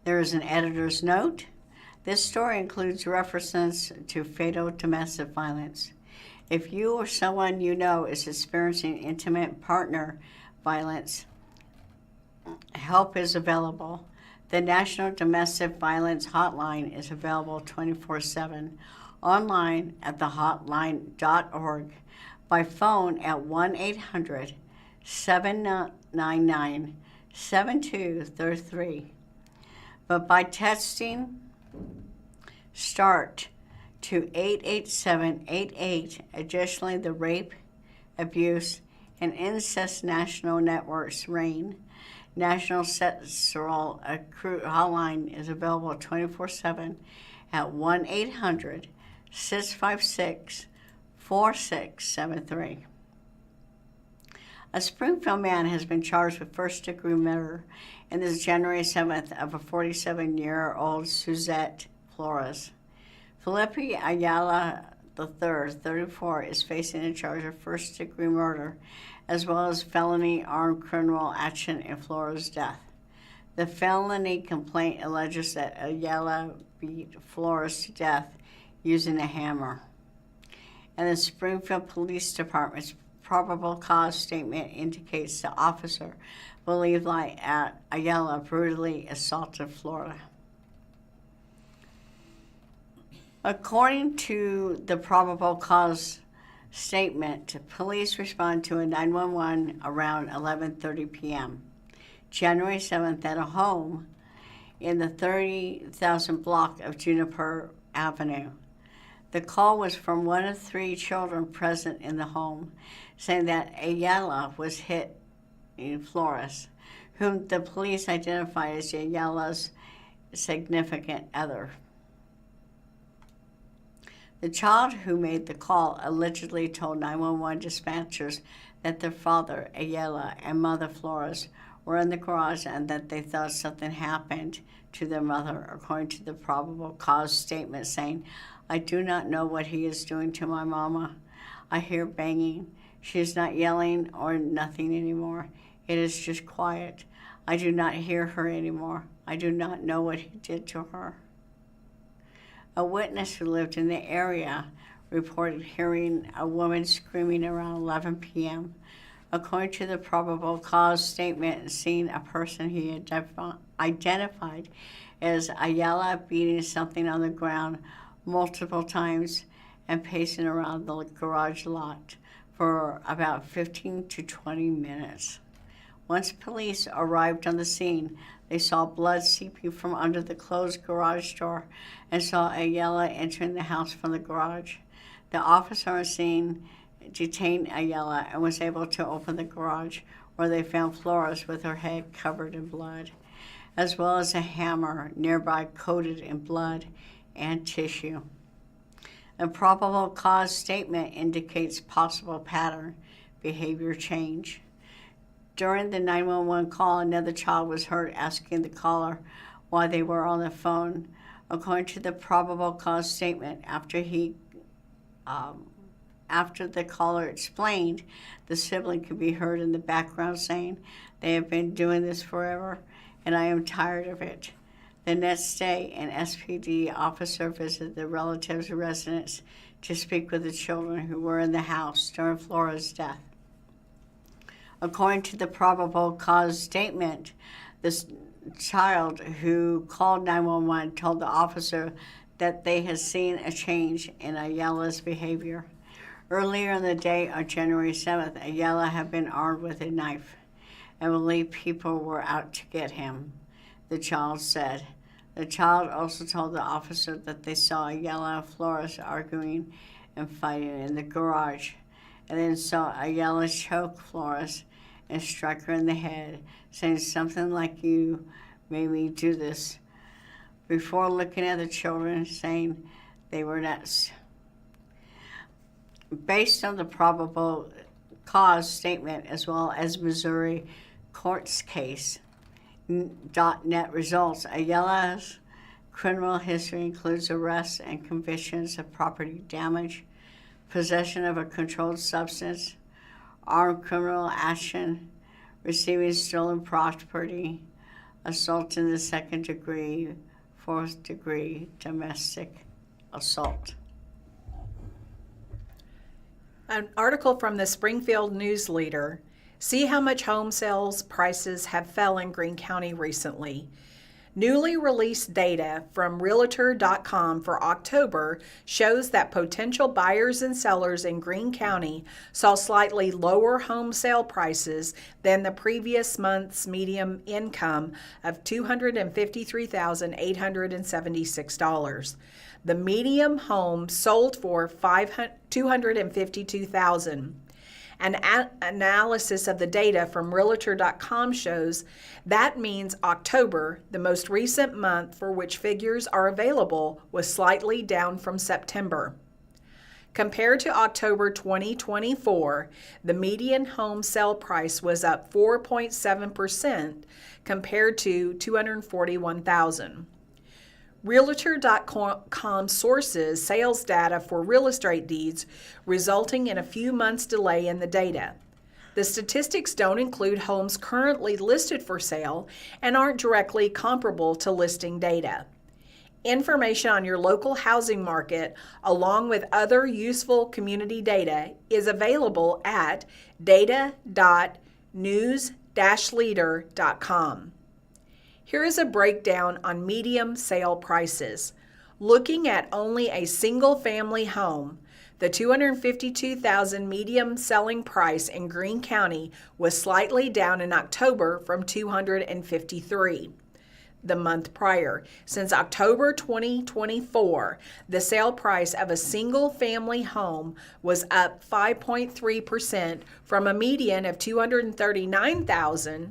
There is an editor's note. This story includes references to fatal domestic violence. If you or someone you know is experiencing intimate partner violence, help is available. The National Domestic Violence Hotline is available 24/7, online at thehotline.org, by phone at 1-800-799-7233, but by texting START to 88788. Additionally, the Rape, Abuse, and Incest National Network's RAIN National Sexual Hotline is available 24/7 at 1-800-656-4673. A Springfield man has been charged with first-degree murder in this January 7th of a 47-year-old Suzette Flores. Felipe Ayala III, 34, is facing a charge of first-degree murder, as well as felony armed criminal action in Flores' death. The felony complaint alleges that Ayala beat Flores to death using a hammer. And the Springfield Police Department's probable cause statement indicates the officer believed that Ayala brutally assaulted Flores. According to the probable cause statement, police respond to a 911 around 11:30 p.m. January 7th at a home in the 30,000 block of Juniper Avenue. The call was from one of 3 children present in the home, saying that Ayala was hit in Flores, whom the police identified as Ayala's significant other. The child who made the call allegedly told 911 dispatchers that their father, Ayala, and mother, Flores, were in the garage and that they thought something happened to their mother, according to the probable cause statement, saying, "I do not know what he is doing to my mama. I hear banging. She is not yelling or nothing anymore. It is just quiet. I do not hear her anymore. I do not know what he did to her." A witness who lived in the area reported hearing a woman screaming around 11 p.m. According to the probable cause statement, seeing a person he identified as Ayala beating something on the ground multiple times and pacing around the garage lot for about 15 to 20 minutes. Once police arrived on the scene, they saw blood seeping from under the closed garage door and saw Ayala entering the house from the garage. The officer on scene detained Ayala and was able to open the garage, where they found Flores with her head covered in blood, as well as a hammer nearby coated in blood and tissue. A probable cause statement indicates possible pattern behavior change. During the 911 call, another child was heard asking the caller why they were on the phone. According to the probable cause statement, after the caller explained, the sibling could be heard in the background saying, "They have been doing this forever, and I am tired of it." The next day, an SPD officer visited the relatives' residence to speak with the children who were in the house during Flores' death. According to the probable cause statement, this child who called 911 told the officer that they had seen a change in Ayala's behavior. Earlier in the day, on January 7th, Ayala had been armed with a knife and believed people were out to get him, the child said. The child also told the officer that they saw Ayala and Flores arguing and fighting in the garage, and then saw Ayala choke Flores and struck her in the head, saying something like, "You made me do this," before looking at the children, saying they were nuts. Based on the probable cause statement as well as Missouri court's case, .net results, Ayala's criminal history includes arrests and convictions of property damage, possession of a controlled substance, armed criminal action, receiving stolen property, assault in the second degree, fourth degree domestic assault. An article from the Springfield News-Leader. See how much home sales prices have fell in Greene County recently. Newly released data from Realtor.com for October shows that potential buyers and sellers in Greene County saw slightly lower home sale prices than the previous month's median income of $253,876. The median home sold for $252,000. An analysis of the data from Realtor.com shows that means October, the most recent month for which figures are available, was slightly down from September. Compared to October 2024, the median home sale price was up 4.7% compared to $241,000. Realtor.com sources sales data for real estate deeds, resulting in a few months' delay in the data. The statistics don't include homes currently listed for sale and aren't directly comparable to listing data. Information on your local housing market, along with other useful community data, is available at data.news-leader.com. Here is a breakdown on median sale prices. Looking at only a single-family home, the $252,000 median selling price in Greene County was slightly down in October from $253,000 the month prior. Since October 2024, the sale price of a single-family home was up 5.3% from a median of $239,000.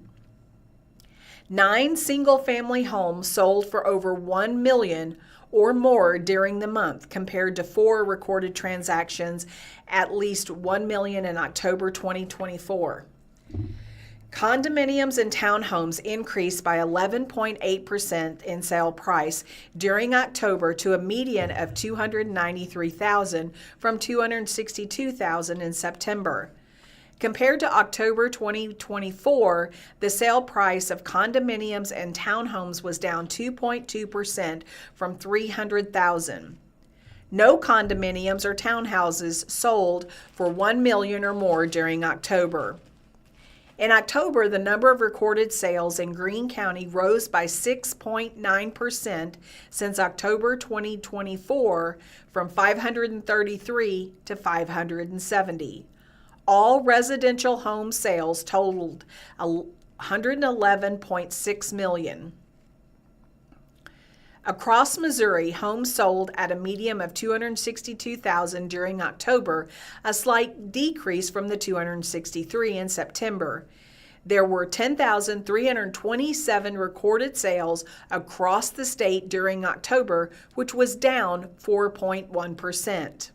9 single-family homes sold for over $1 million or more during the month, compared to 4 recorded transactions at least $1 million in October 2024. Condominiums and townhomes increased by 11.8% in sale price during October to a median of $293,000 from $262,000 in September. Compared to October 2024, the sale price of condominiums and townhomes was down 2.2% from $300,000. No condominiums or townhouses sold for $1 million or more during October. In October, the number of recorded sales in Greene County rose by 6.9% since October 2024, from 533 to 570. All residential home sales totaled $111.6 million. Across Missouri, homes sold at a median of $262,000 during October, a slight decrease from the $263,000 in September. There were 10,327 recorded sales across the state during October, which was down 4.1%.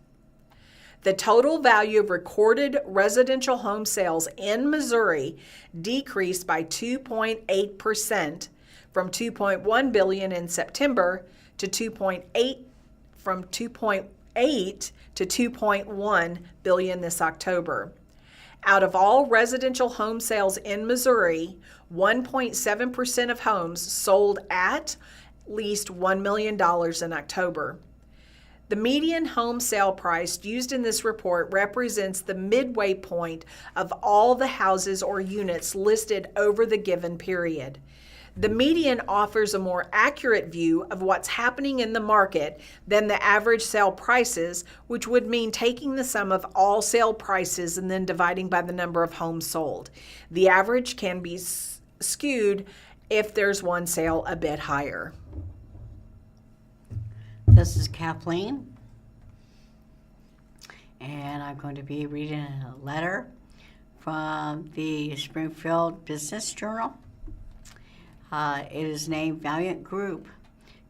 The total value of recorded residential home sales in Missouri decreased by 2.8%. From $2.1 billion in September to from $2.8 to $2.1 billion this October. Out of all residential home sales in Missouri, 1.7% of homes sold at least $1 million in October. The median home sale price used in this report represents the midway point of all the houses or units listed over the given period. The median offers a more accurate view of what's happening in the market than the average sale prices, which would mean taking the sum of all sale prices and then dividing by the number of homes sold. The average can be skewed if there's one sale a bit higher. This is Kathleen, and I'm going to be reading a letter from the Springfield Business Journal. It is named Valiant Group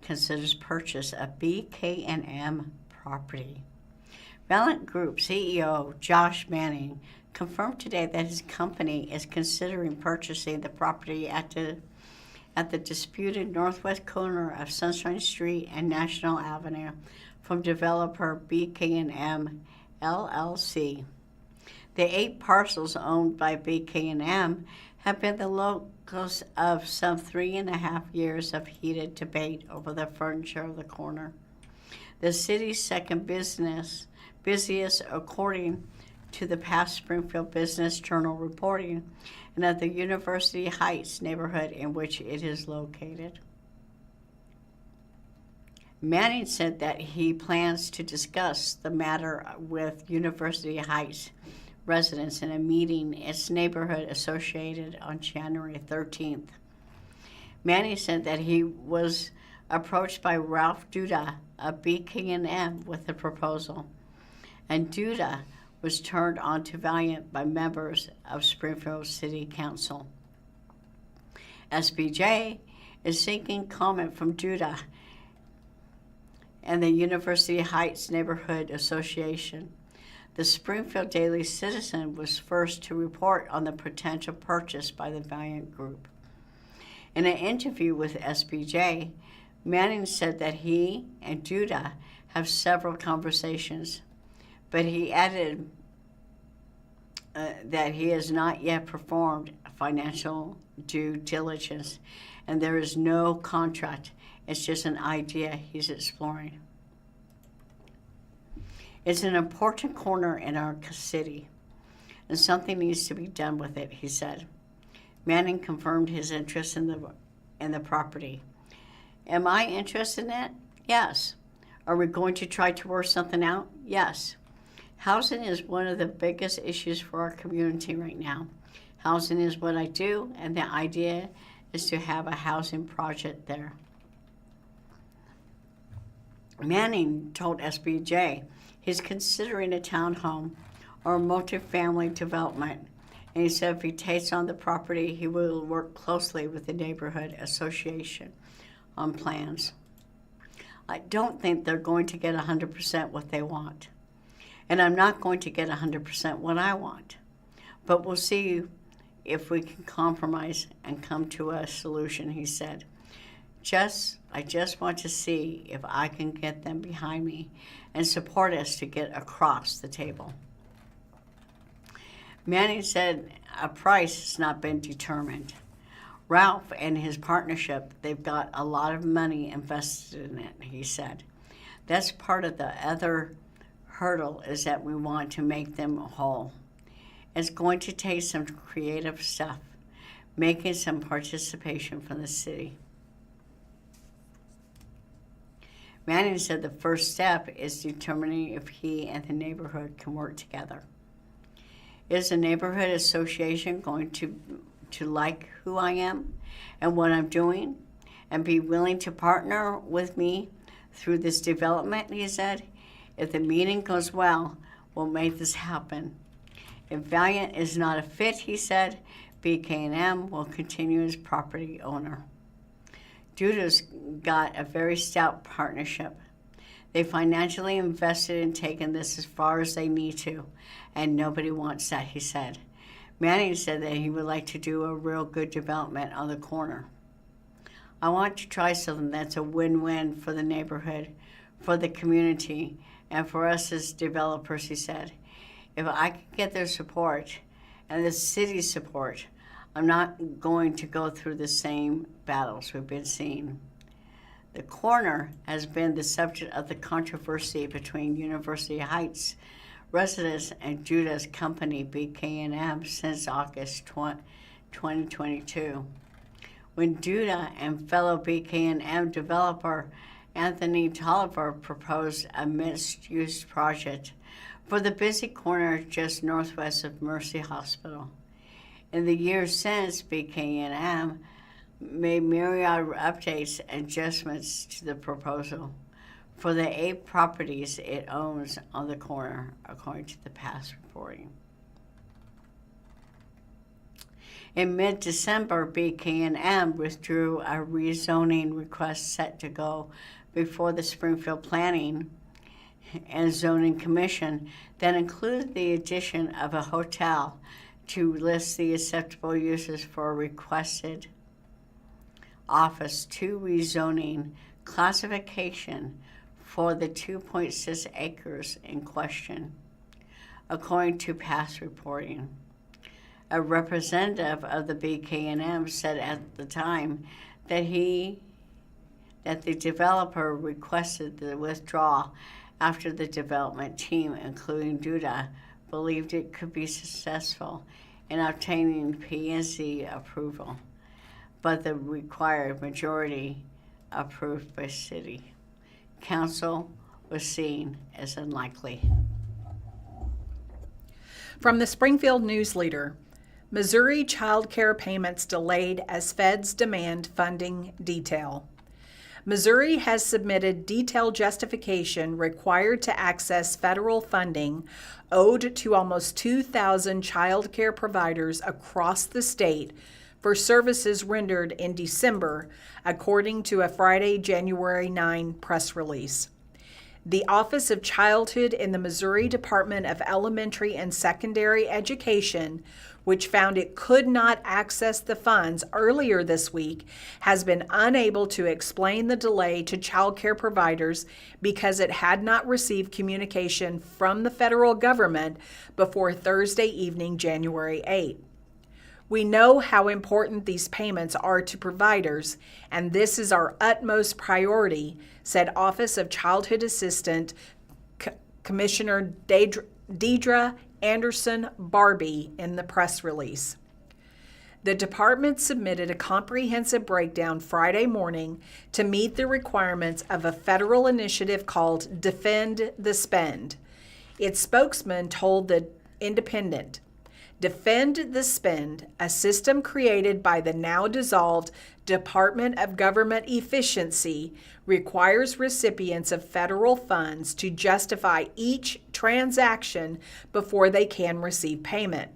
considers purchase of BK&M property. Valiant Group CEO Josh Manning confirmed today that his company is considering purchasing the property at the disputed northwest corner of Sunshine Street and National Avenue from developer BK&M LLC. The 8 parcels owned by BK&M have been the locus of some 3.5 years of heated debate over the furniture of the corner. The city's second busiest according to the past Springfield Business Journal reporting, and at the University Heights neighborhood in which it is located. Manning said that he plans to discuss the matter with University Heights residents in a meeting its neighborhood associated on January 13th. Manning said that he was approached by Ralph Duda of BK&M with a proposal, and Duda was turned on to Valiant by members of Springfield City Council. SBJ is seeking comment from Duda and the University Heights Neighborhood Association. The Springfield Daily Citizen was first to report on the potential purchase by the Valiant Group. In an interview with SBJ, Manning said that he and Duda have several conversations, but he added that he has not yet performed financial due diligence and there is no contract. It's just an idea he's exploring. It's an important corner in our city, and something needs to be done with it, he said. Manning confirmed his interest in the property. Am I interested in it? Yes. Are we going to try to work something out? Yes. Housing is one of the biggest issues for our community right now. Housing is what I do, and the idea is to have a housing project there. Manning told SBJ he's considering a townhome or a multifamily development, and he said if he takes on the property, he will work closely with the neighborhood association on plans. I don't think they're going to get 100% what they want, and I'm not going to get 100% what I want, but we'll see if we can compromise and come to a solution, he said. I just want to see if I can get them behind me and support us to get across the table. Manning said a price has not been determined. Ralph and his partnership, they've got a lot of money invested in it, he said. That's part of the other hurdle is that we want to make them whole. It's going to take some creative stuff, making some participation from the city. Manning said the first step is determining if he and the neighborhood can work together. Is the neighborhood association going to like who I am and what I'm doing and be willing to partner with me through this development, he said. If the meeting goes well, we'll make this happen. If Valiant is not a fit, he said, BK&M will continue as property owner. Duda's got a very stout partnership. They financially invested in taking this as far as they need to, and nobody wants that, he said. Manning said that he would like to do a real good development on the corner. I want to try something that's a win-win for the neighborhood, for the community, and for us as developers, he said. If I can get their support and the city's support, I'm not going to go through the same battles we've been seeing. The corner has been the subject of the controversy between University Heights residents and Duda's company, BK&M, since August 2022. When Duda and fellow BK&M developer Anthony Tolliver proposed a mixed-use project for the busy corner just northwest of Mercy Hospital. In the years since, BK&M made myriad updates and adjustments to the proposal for the 8 properties it owns on the corner, according to the past reporting. In mid-December, BK&M withdrew a rezoning request set to go before the Springfield Planning and Zoning Commission that included the addition of a hotel to list the acceptable uses for a requested Office 2 rezoning classification for the 2.6 acres in question, according to past reporting. A representative of the BK&M said at the time that the developer requested the withdrawal after the development team, including Duda, believed it could be successful in obtaining P&Z approval, but the required majority approved by City Council was seen as unlikely. From the Springfield News-Leader, Missouri child care payments delayed as feds demand funding detail. Missouri has submitted detailed justification required to access federal funding owed to almost 2,000 child care providers across the state for services rendered in December, according to a Friday, January 9 press release. The Office of Childhood in the Missouri Department of Elementary and Secondary Education, which found it could not access the funds earlier this week, has been unable to explain the delay to child care providers because it had not received communication from the federal government before Thursday evening, January 8. We know how important these payments are to providers, and this is our utmost priority, said Office of Childhood Assistant Commissioner Deidre Anderson Barbie in the press release. The department submitted a comprehensive breakdown Friday morning to meet the requirements of a federal initiative called Defend the Spend. Its spokesman told the Independent, Defend the Spend, a system created by the now dissolved Department of Government Efficiency, requires recipients of federal funds to justify each transaction before they can receive payment.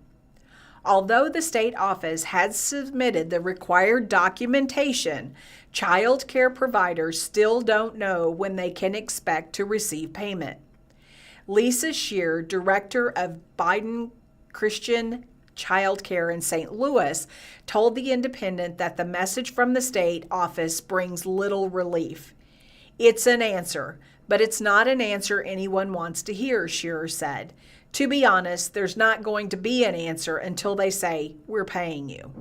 Although the state office has submitted the required documentation, child care providers still don't know when they can expect to receive payment. Lisa Shear, director of Biden Christian Child Care in St. Louis, told the Independent that the message from the state office brings little relief. It's an answer, but it's not an answer anyone wants to hear, Shearer said. To be honest, there's not going to be an answer until they say, we're paying you.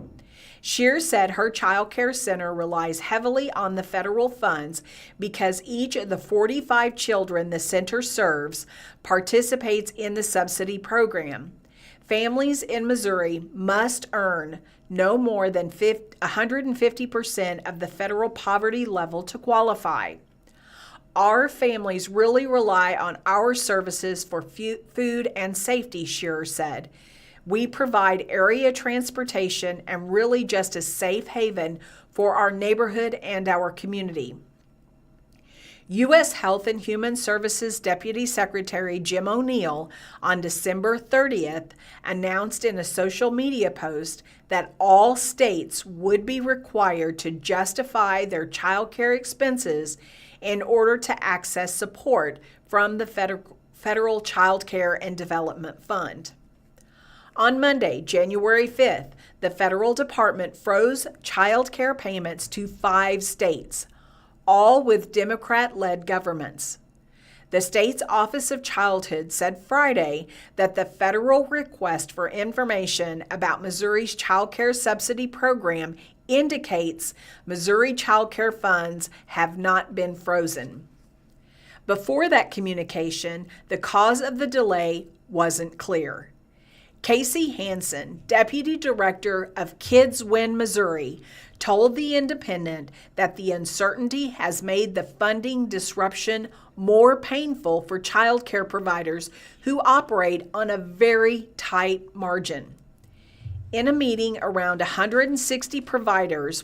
Shear said her child care center relies heavily on the federal funds because each of the 45 children the center serves participates in the subsidy program. Families in Missouri must earn no more than 150% of the federal poverty level to qualify. Our families really rely on our services for food and safety, Shearer said. We provide area transportation and really just a safe haven for our neighborhood and our community. U.S. Health and Human Services Deputy Secretary Jim O'Neill on December 30th announced in a social media post that all states would be required to justify their child care expenses in order to access support from the Federal Child Care and Development Fund. On Monday, January 5th, the federal department froze child care payments to 5 states, all with Democrat-led governments. The state's Office of Childhood said Friday that the federal request for information about Missouri's child care subsidy program indicates Missouri child care funds have not been frozen. Before that communication, the cause of the delay wasn't clear. Casey Hansen, Deputy Director of Kids Win Missouri, told the Independent that the uncertainty has made the funding disruption more painful for child care providers who operate on a very tight margin. In a meeting around 160 providers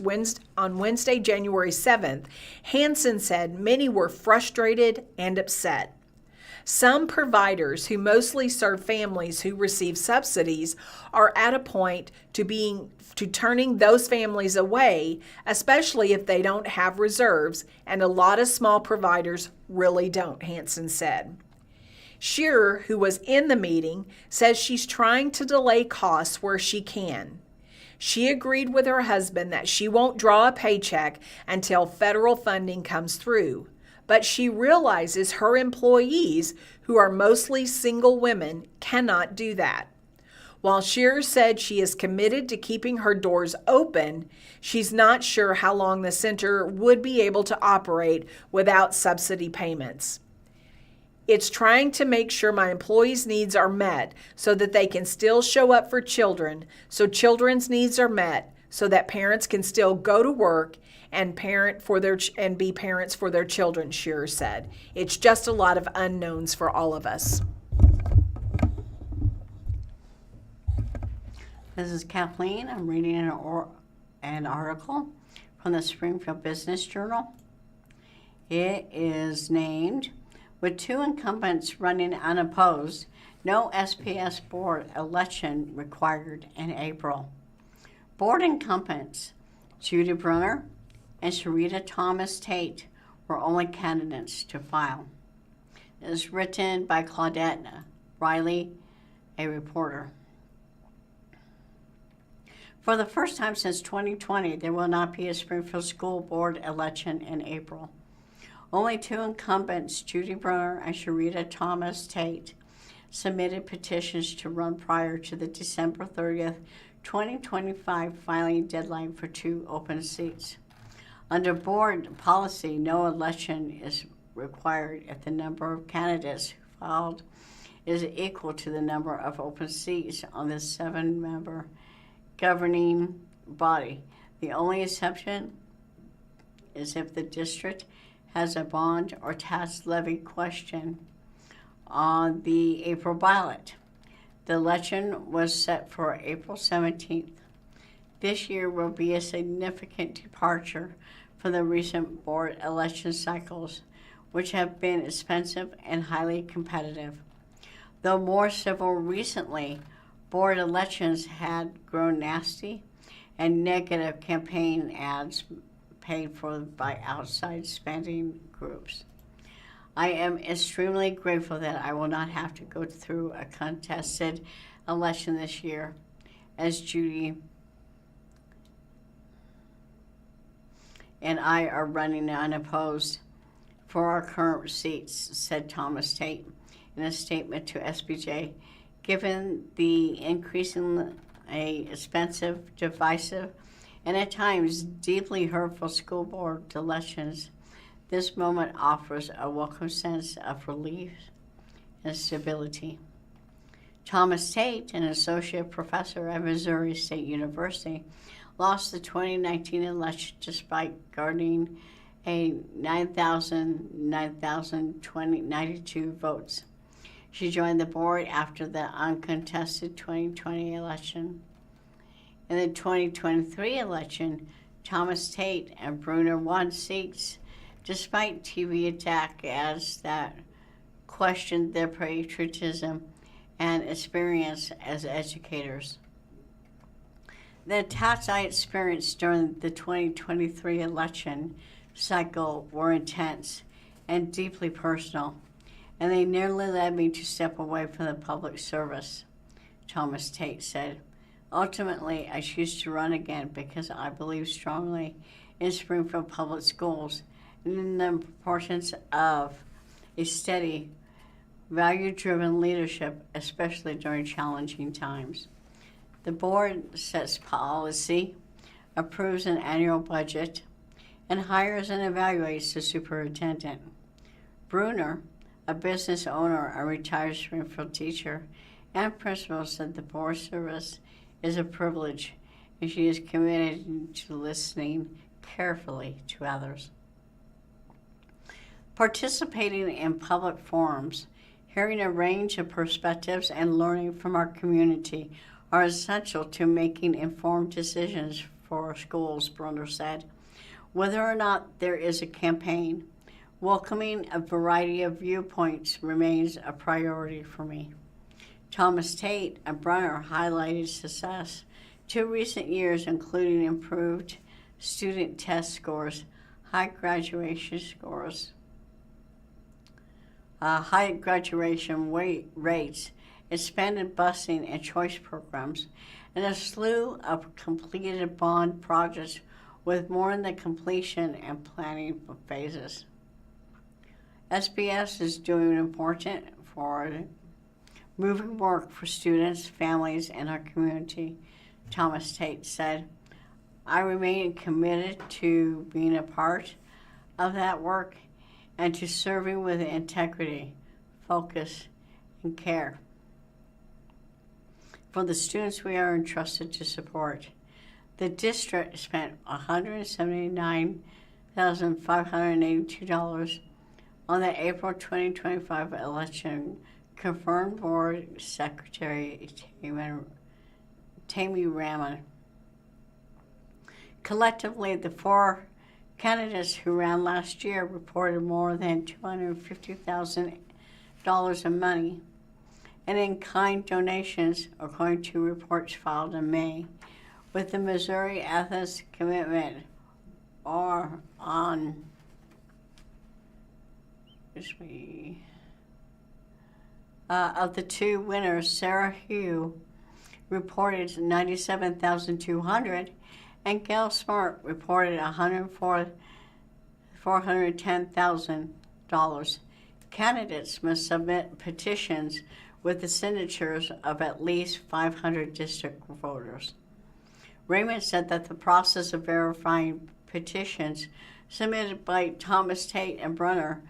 on Wednesday, January 7th, Hansen said many were frustrated and upset. Some providers who mostly serve families who receive subsidies are at a point to turning those families away, especially if they don't have reserves, and a lot of small providers really don't, Hansen said. Shearer, who was in the meeting, says she's trying to delay costs where she can. She agreed with her husband that she won't draw a paycheck until federal funding comes through, but she realizes her employees, who are mostly single women, cannot do that. While Shearer said she is committed to keeping her doors open, she's not sure how long the center would be able to operate without subsidy payments. It's trying to make sure my employees' needs are met so that they can still show up for children, so children's needs are met, so that parents can still go to work and be parents for their children, Shearer said. It's just a lot of unknowns for all of us. This is Kathleen. I'm reading an article from the Springfield Business Journal. It is named, "With two incumbents running unopposed, no SPS board election required in April." Board incumbents Judy Brunner and Sharita Thomas Tate were only candidates to file. It is written by Claudette Riley, a reporter. For the first time since 2020, there will not be a Springfield School Board election in April. Only two incumbents, Judy Brunner and Sharita Thomas Tate, submitted petitions to run prior to the December 30th, 2025 filing deadline for two open seats. Under board policy, no election is required if the number of candidates who filed is equal to the number of open seats on the 7-member governing body. The only exception is if the district has a bond or tax levy question on the April ballot. The election was set for April 17th. This year will be a significant departure from the recent board election cycles, which have been expensive and highly competitive. Though more civil recently, board elections had grown nasty and negative campaign ads paid for by outside spending groups. I am extremely grateful that I will not have to go through a contested election this year, as Judy and I are running unopposed for our current seats, said Thomas Tate in a statement to SBJ. Given the increasingly expensive, divisive, and at times deeply hurtful school board elections, this moment offers a welcome sense of relief and stability. Thomas Tate, an associate professor at Missouri State University, lost the 2019 election despite garnering a 9,092 votes. She joined the board after the uncontested 2020 election. In the 2023 election, Thomas Tate and Brunner won seats despite TV attack ads that questioned their patriotism and experience as educators. The attacks I experienced during the 2023 election cycle were intense and deeply personal, and they nearly led me to step away from the public service, Thomas Tate said. Ultimately, I choose to run again because I believe strongly in Springfield Public Schools and in the importance of a steady, value-driven leadership, especially during challenging times. The board sets policy, approves an annual budget, and hires and evaluates the superintendent. Brunner, a business owner, a retired Springfield teacher, and principal, said the board service is a privilege, and she is committed to listening carefully to others. Participating in public forums, hearing a range of perspectives, and learning from our community are essential to making informed decisions for our schools, Brunner said. Whether or not there is a campaign, Welcoming a variety of viewpoints remains a priority for me. Thomas Tate and Brunner highlighted success 2 recent years, including improved student test scores, high graduation rates, expanded busing and choice programs, and a slew of completed bond projects with more in the completion and planning phases. SBS is doing important for moving work for students, families, and our community, Thomas Tate said. I remain committed to being a part of that work and to serving with integrity, focus, and care for the students we are entrusted to support. The district spent $179,582 on the April 2025 election, confirmed Board Secretary Tammy Raman. Collectively, the 4 candidates who ran last year reported more than $250,000 in money and in-kind donations, according to reports filed in May, with the Missouri Ethics Commitment or on of the 2 winners. Sarah Hugh reported $97,200 and Gail Smart reported $410,000. Candidates must submit petitions with the signatures of at least 500 district voters. Raymond said that the process of verifying petitions submitted by Thomas Tate and Brunner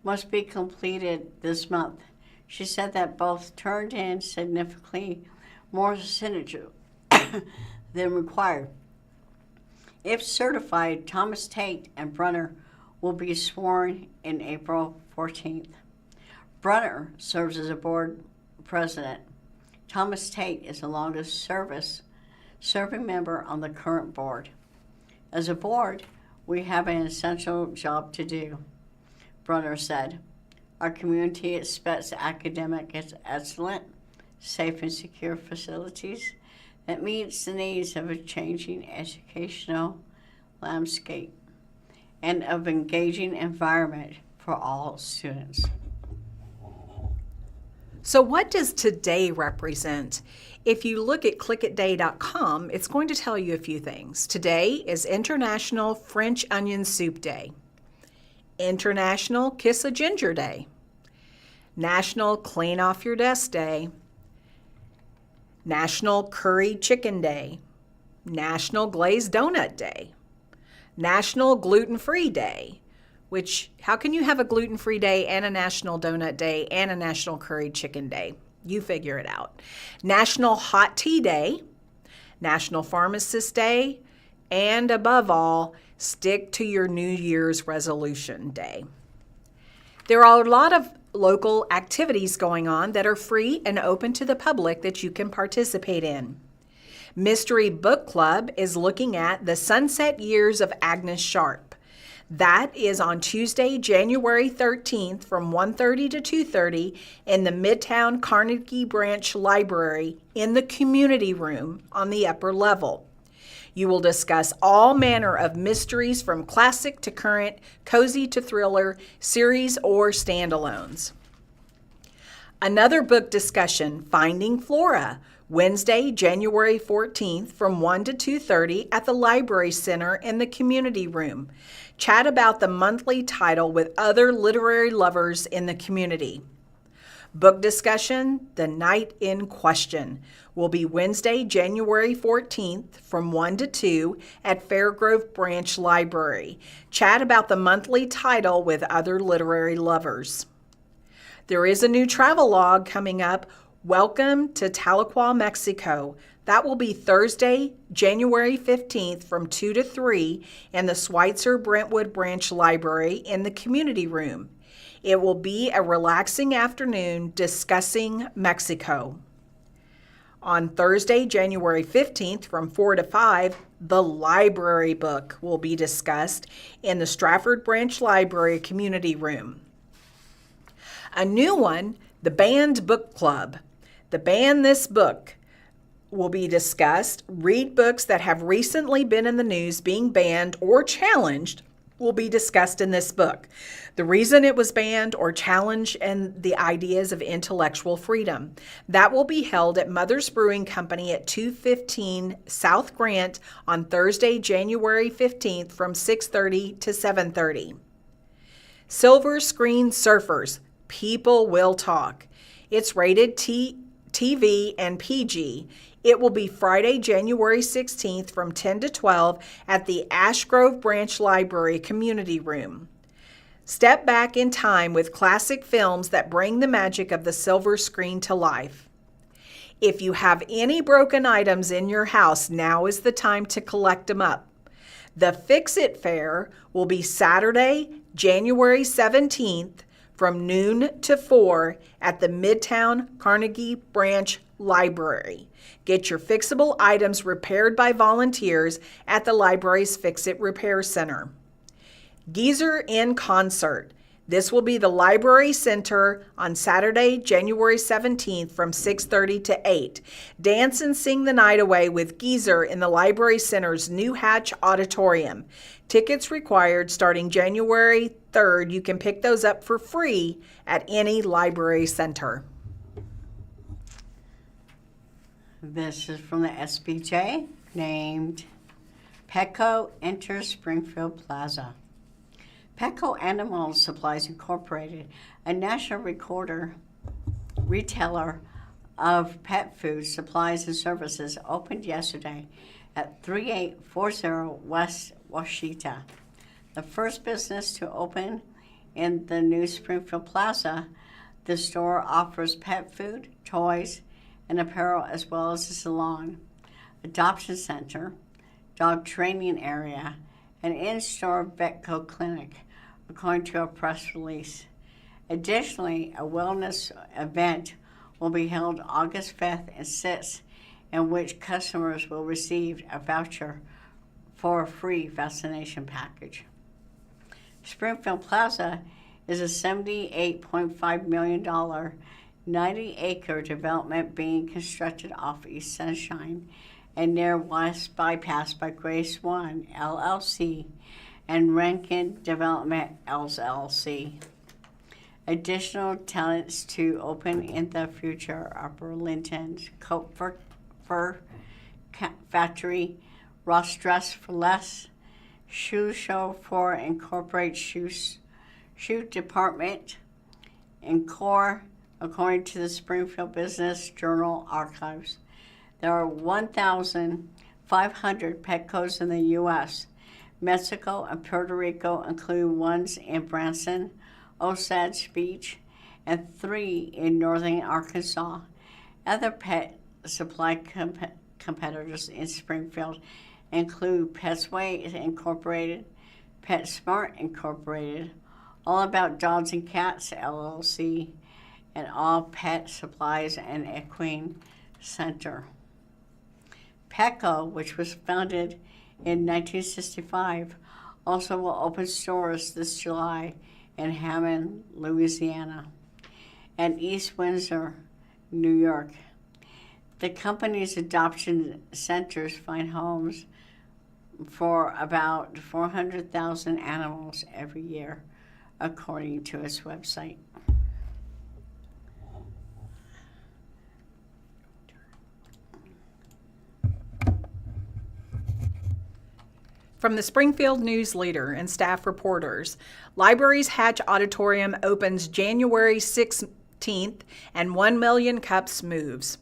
must be completed this month. She said that both turned in significantly more signatures than required. If certified, Thomas Tate and Brunner will be sworn in April 14th. Brunner serves as a board president. Thomas Tate is the longest serving member on the current board. As a board, we have an essential job to do, Brunner said. Our community expects academic excellence, safe and secure facilities that meets the needs of a changing educational landscape and of engaging environment for all students. So what does today represent? If you look at clickitday.com, it's going to tell you a few things. Today is International French Onion Soup Day, International Kiss a Ginger Day, National Clean Off Your Desk Day, National Curry Chicken Day, National Glazed Donut Day, National Gluten-Free Day, which, how can you have a gluten-free day and a National Donut Day and a National Curry Chicken Day? You figure it out. National Hot Tea Day, National Pharmacist Day, and above all, Stick to Your New Year's Resolution Day. There are a lot of local activities going on that are free and open to the public that you can participate in. Mystery Book Club is looking at The Sunset Years of Agnes Sharp. That is on Tuesday, January 13th from 1:30 to 2:30 in the Midtown Carnegie Branch Library in the community room on the upper level. You will discuss all manner of mysteries from classic to current, cozy to thriller, series or standalones. Another book discussion, Finding Flora, Wednesday, January 14th from 1 to 2:30 at the Library Center in the community room. Chat about the monthly title with other literary lovers in the community. Book discussion, The Night in Question, will be Wednesday, January 14th from 1 to 2 at Fairgrove Branch Library. Chat about the monthly title with other literary lovers. There is a new travel log coming up, Welcome to Tahlequah, Mexico. That will be Thursday, January 15th from 2 to 3 in the Schweitzer Brentwood Branch Library in the community room. It will be a relaxing afternoon discussing Mexico. On Thursday, January 15th from 4 to 5, The library book will be discussed in the Stratford Branch Library Community Room. A new one, the Banned Book Club. The Ban This Book will be discussed. Read books that have recently been in the news being banned or challenged will be discussed in this book. The reason it was banned or challenged and the ideas of intellectual freedom. That will be held at Mother's Brewing Company at 215 South Grant on Thursday, January 15th from 6:30 to 7:30. Silver Screen Surfers, People Will Talk. It's rated TV and PG. It will be Friday, January 16th from 10 to 12 at the Ashgrove Branch Library Community Room. Step back in time with classic films that bring the magic of the silver screen to life. If you have any broken items in your house, now is the time to collect them up. The Fix-It Fair will be Saturday, January 17th from noon to 4 at the Midtown Carnegie Branch Library. Get your fixable items repaired by volunteers at the library's Fix-It Repair Center. Geezer in Concert. This will be the Library Center on Saturday, January 17th from 6:30 to 8. Dance and sing the night away with Geezer in the Library Center's New Hatch Auditorium. Tickets required starting January 3rd. You can pick those up for free at any library center. This is from the SBJ, named Petco Enters Springfield Plaza. Petco Animal Supplies Incorporated, a national retailer of pet food supplies and services, opened yesterday at 3840 West Washita. The first business to open in the new Springfield Plaza, the store offers pet food, toys, and apparel, as well as a salon, adoption center, dog training area, and in-store Vetco clinic, according to a press release. Additionally, a wellness event will be held August 5th and 6th, in which customers will receive a voucher for a free vaccination package. Springfield Plaza is a $78.5 million 90-acre development being constructed off East Sunshine and near West Bypass by Grace One, LLC, and Rankin Development, LLC. Additional tenants to open in the future are Burlington's Coat Fur Factory, Ross Dress for Less, Shoe Show for Incorporated Shoe Department, and Core, according to the Springfield Business Journal archives. There are 1,500 Petcos in the U.S. Mexico and Puerto Rico include ones in Branson, Osage Beach, and 3 in northern Arkansas. Other pet supply competitors in Springfield include Petsway Incorporated, PetSmart Incorporated, All About Dogs and Cats LLC, and All Pet Supplies and Equine Center. Petco, which was founded in 1965, also will open stores this July in Hammond, Louisiana, and East Windsor, New York. The company's adoption centers find homes for about 400,000 animals every year, according to its website. From the Springfield News-Leader and staff reporters, Library's Hatch Auditorium opens January 16th and 1 million cups moves.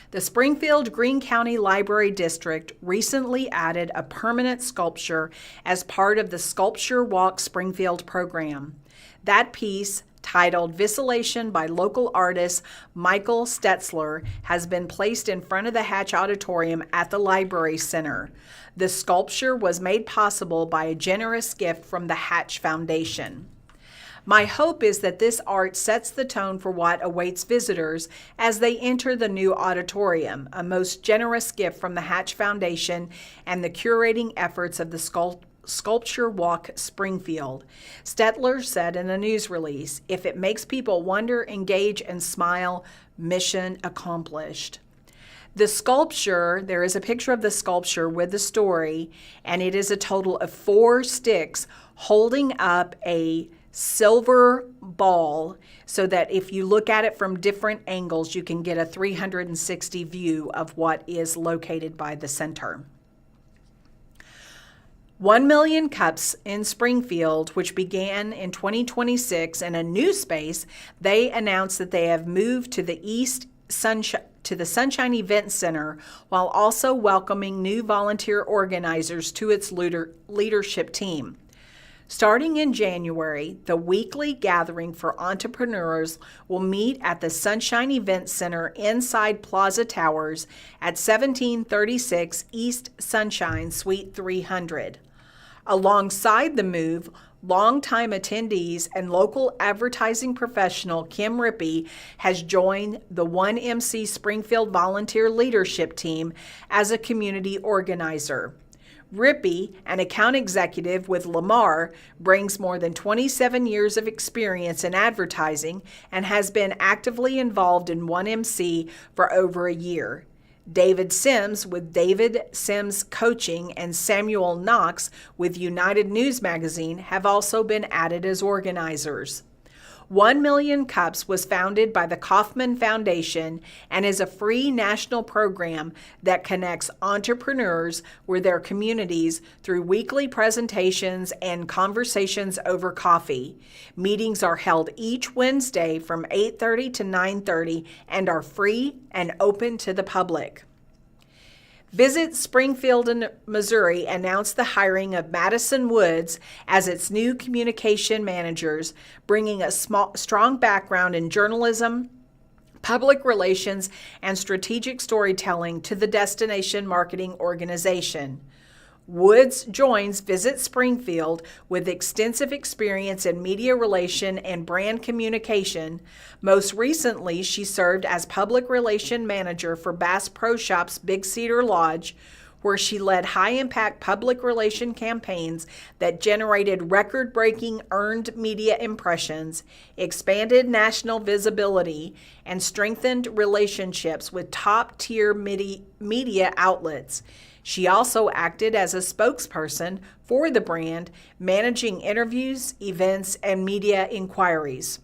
The Springfield Greene County Library District recently added a permanent sculpture as part of the Sculpture Walk Springfield program. That piece, titled Vacillation by local artist Michael Stetzler, has been placed in front of the Hatch Auditorium at the Library Center. The sculpture was made possible by a generous gift from the Hatch Foundation. My hope is that this art sets the tone for what awaits visitors as they enter the new auditorium, a most generous gift from the Hatch Foundation and the curating efforts of the Sculpture Walk Springfield. Stetler said in a news release, "If it makes people wonder, engage, and smile, mission accomplished." The sculpture, there is a picture of the sculpture with the story, and it is a total of 4 sticks holding up a silver ball so that if you look at it from different angles, you can get a 360 view of what is located by the center. 1 million cups in Springfield, which began in 2026 in a new space, they announced that they have moved to the Sunshine Event Center while also welcoming new volunteer organizers to its leadership team. Starting in January, the weekly gathering for entrepreneurs will meet at the Sunshine Event Center inside Plaza Towers at 1736 East Sunshine, Suite 300. Alongside the move, longtime attendees and local advertising professional Kim Rippey has joined the 1MC Springfield Volunteer Leadership Team as a community organizer. Rippey, an account executive with Lamar, brings more than 27 years of experience in advertising and has been actively involved in 1MC for over a year. David Sims with David Sims Coaching and Samuel Knox with United News Magazine have also been added as organizers. 1 Million Cups was founded by the Kauffman Foundation and is a free national program that connects entrepreneurs with their communities through weekly presentations and conversations over coffee. Meetings are held each Wednesday from 8:30 to 9:30 and are free and open to the public. Visit Springfield, Missouri announced the hiring of Madison Woods as its new communication managers, bringing a strong background in journalism, public relations, and strategic storytelling to the destination marketing organization. Woods joins Visit Springfield with extensive experience in media relation and brand communication. Most recently, she served as public relation manager for Bass Pro Shops Big Cedar Lodge, where she led high-impact public relation campaigns that generated record-breaking earned media impressions, expanded national visibility, and strengthened relationships with top-tier media outlets. She also acted as a spokesperson for the brand, managing interviews, events, and media inquiries.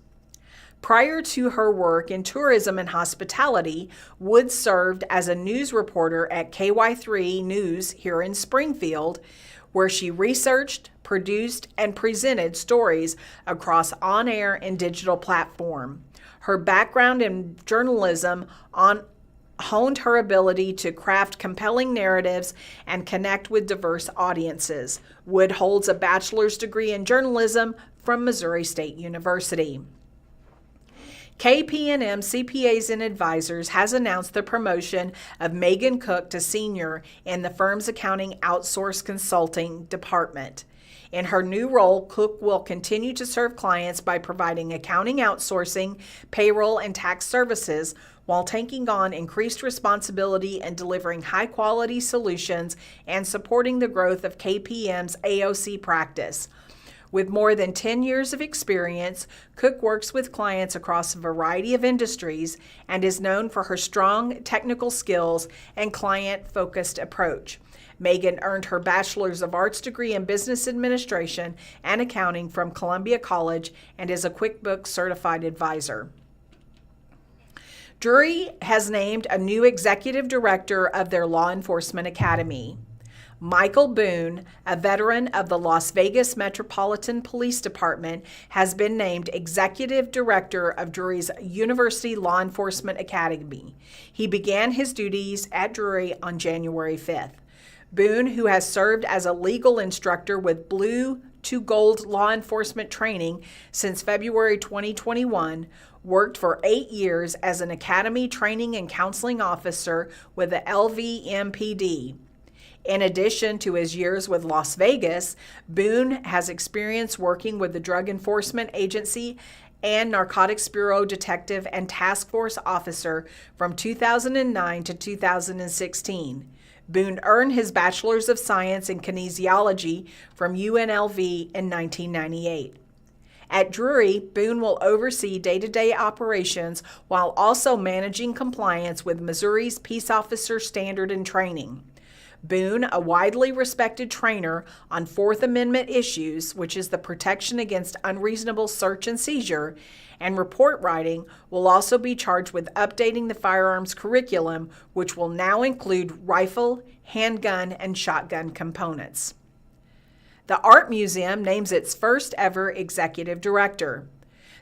Prior to her work in tourism and hospitality, Woods served as a news reporter at KY3 News here in Springfield, where she researched, produced, and presented stories across on-air and digital platform. Her background in journalism honed her ability to craft compelling narratives and connect with diverse audiences. Wood holds a bachelor's degree in journalism from Missouri State University. KP&M CPAs and Advisors has announced the promotion of Megan Cook to senior in the firm's accounting outsource consulting department. In her new role, Cook will continue to serve clients by providing accounting outsourcing, payroll, and tax services while taking on increased responsibility and delivering high-quality solutions and supporting the growth of KPM's AOC practice. With more than 10 years of experience, Cook works with clients across a variety of industries and is known for her strong technical skills and client-focused approach. Megan earned her Bachelor's of Arts degree in Business Administration and Accounting from Columbia College and is a QuickBooks certified advisor. Drury has named a new executive director of their law enforcement academy. Michael Boone, a veteran of the Las Vegas Metropolitan Police Department, has been named executive director of Drury's University Law Enforcement Academy. He began his duties at Drury on January 5th. Boone, who has served as a legal instructor with Blue to Gold law enforcement training since February 2021, worked for 8 years as an academy training and counseling officer with the LVMPD. In addition to his years with Las Vegas, Boone has experience working with the Drug Enforcement Agency and Narcotics Bureau detective and task force officer from 2009 to 2016. Boone earned his Bachelor's of Science in Kinesiology from UNLV in 1998. At Drury, Boone will oversee day-to-day operations while also managing compliance with Missouri's Peace Officer Standard and Training. Boone, a widely respected trainer on Fourth Amendment issues, which is the protection against unreasonable search and seizure, and report writing, will also be charged with updating the firearms curriculum, which will now include rifle, handgun, and shotgun components. The Art Museum names its first ever executive director.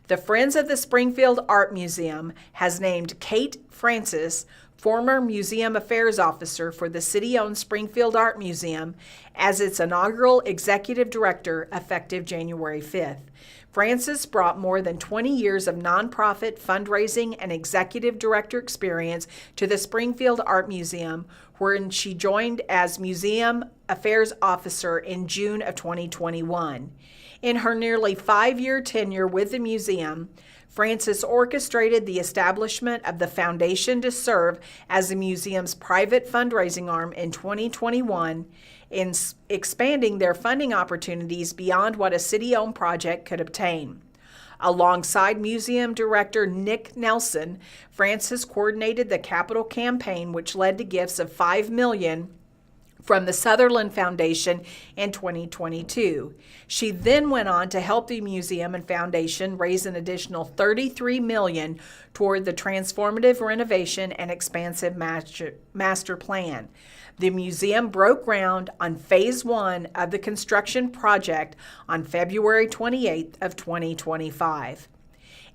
The Friends of the Springfield Art Museum has named Kate Francis, former Museum Affairs Officer for the city-owned Springfield Art Museum, as its inaugural executive director effective January 5th. Francis brought more than 20 years of nonprofit fundraising and executive director experience to the Springfield Art Museum, wherein she joined as Museum Affairs Officer in June of 2021. In her nearly 5-year tenure with the museum, Francis orchestrated the establishment of the foundation to serve as the museum's private fundraising arm in 2021, in expanding their funding opportunities beyond what a city-owned project could obtain. Alongside Museum Director Nick Nelson, Francis coordinated the capital campaign, which led to gifts of $5 million from the Sutherland Foundation in 2022. She then went on to help the museum and foundation raise an additional $33 million toward the transformative renovation and expansive master plan. The museum broke ground on Phase 1 of the construction project on February 28th of 2025.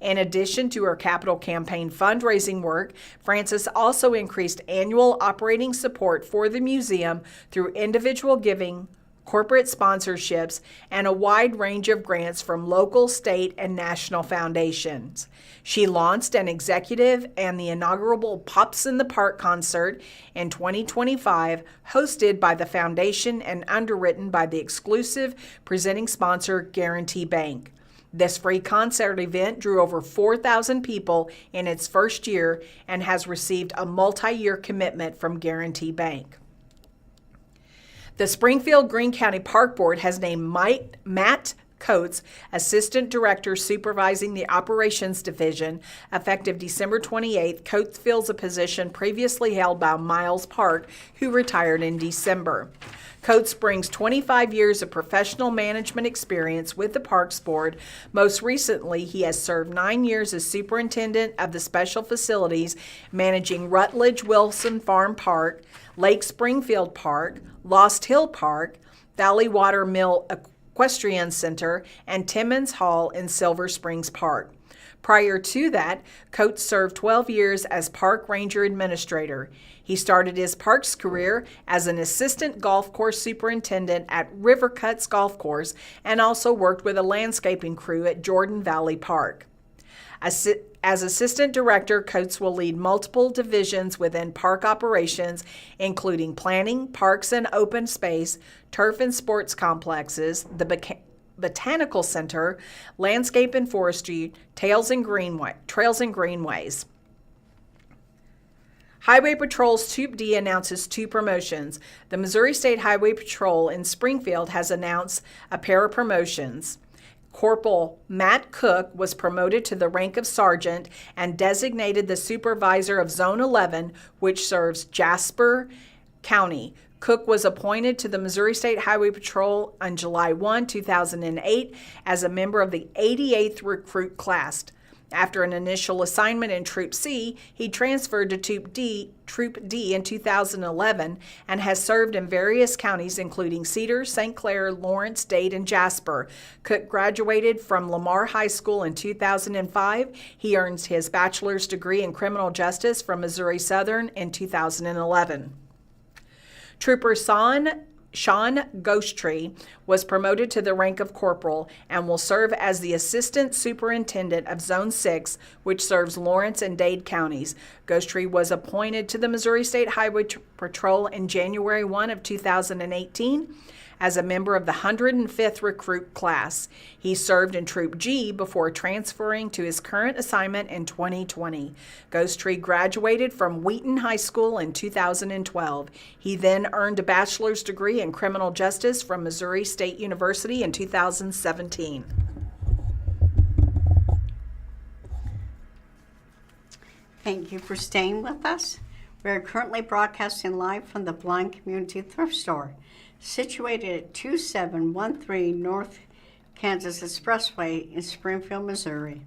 In addition to her capital campaign fundraising work, Francis also increased annual operating support for the museum through individual giving, corporate sponsorships, and a wide range of grants from local, state, and national foundations. She launched an executive and the inaugural Pops in the Park concert in 2025, hosted by the foundation and underwritten by the exclusive presenting sponsor, Guarantee Bank. This free concert event drew over 4,000 people in its first year and has received a multi-year commitment from Guarantee Bank. The Springfield Greene County Park Board has named Matt Coates, Assistant Director supervising the Operations Division. Effective December 28th, Coates fills a position previously held by Miles Park, who retired in December. Coates brings 25 years of professional management experience with the Parks Board. Most recently, he has served 9 years as superintendent of the special facilities, managing Rutledge Wilson Farm Park, Lake Springfield Park, Lost Hill Park, Valley Water Mill Equestrian Center, and Timmons Hall in Silver Springs Park. Prior to that, Coates served 12 years as Park Ranger Administrator. He started his parks career as an assistant golf course superintendent at River Cuts Golf Course and also worked with a landscaping crew at Jordan Valley Park. As assistant director, Coates will lead multiple divisions within park operations, including planning, parks and open space, turf and sports complexes, the Botanical Center, landscape and forestry, trails and greenways. Highway Patrol's Troop D announces 2 promotions. The Missouri State Highway Patrol in Springfield has announced a pair of promotions. Corporal Matt Cook was promoted to the rank of sergeant and designated the supervisor of Zone 11, which serves Jasper County. Cook was appointed to the Missouri State Highway Patrol on July 1, 2008 as a member of the 88th recruit class. After an initial assignment in Troop C, he transferred to Troop D in 2011 and has served in various counties including Cedar, St. Clair, Lawrence, Dade, and Jasper. Cook graduated from Lamar High School in 2005. He earned his bachelor's degree in criminal justice from Missouri Southern in 2011. Trooper San Sean Ghosttree was promoted to the rank of corporal and will serve as the Assistant Superintendent of Zone 6, which serves Lawrence and Dade counties. Ghosttree was appointed to the Missouri State Highway Patrol in January 1 of 2018 as a member of the 105th recruit class. He served in Troop G before transferring to his current assignment in 2020. Ghosttree graduated from Wheaton High School in 2012. He then earned a bachelor's degree in criminal justice from Missouri State University in 2017. Thank you for staying with us. We are currently broadcasting live from the Blind Community Thrift Store, situated at 2713 North Kansas Expressway in Springfield, Missouri.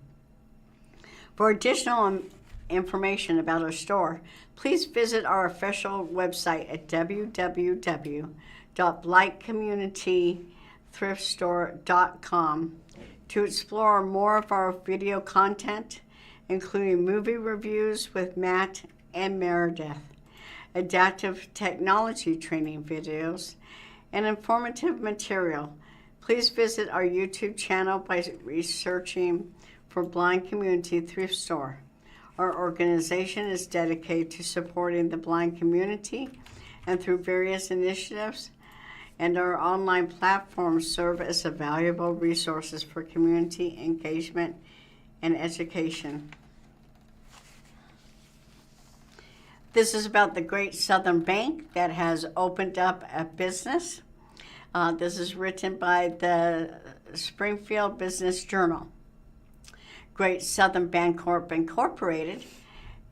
For additional information about our store, please visit our official website at www.blindcommunitythriftstore.com to explore more of our video content, including movie reviews with Matt and Meredith, adaptive technology training videos, and informative material. Please visit our YouTube channel by researching for Blind Community Thrift Store. Our organization is dedicated to supporting the blind community and through various initiatives, and our online platforms serve as valuable resources for community engagement and education. This is about the Great Southern Bank that has opened up a business. This is written by the Springfield Business Journal. Great Southern Bancorp Incorporated,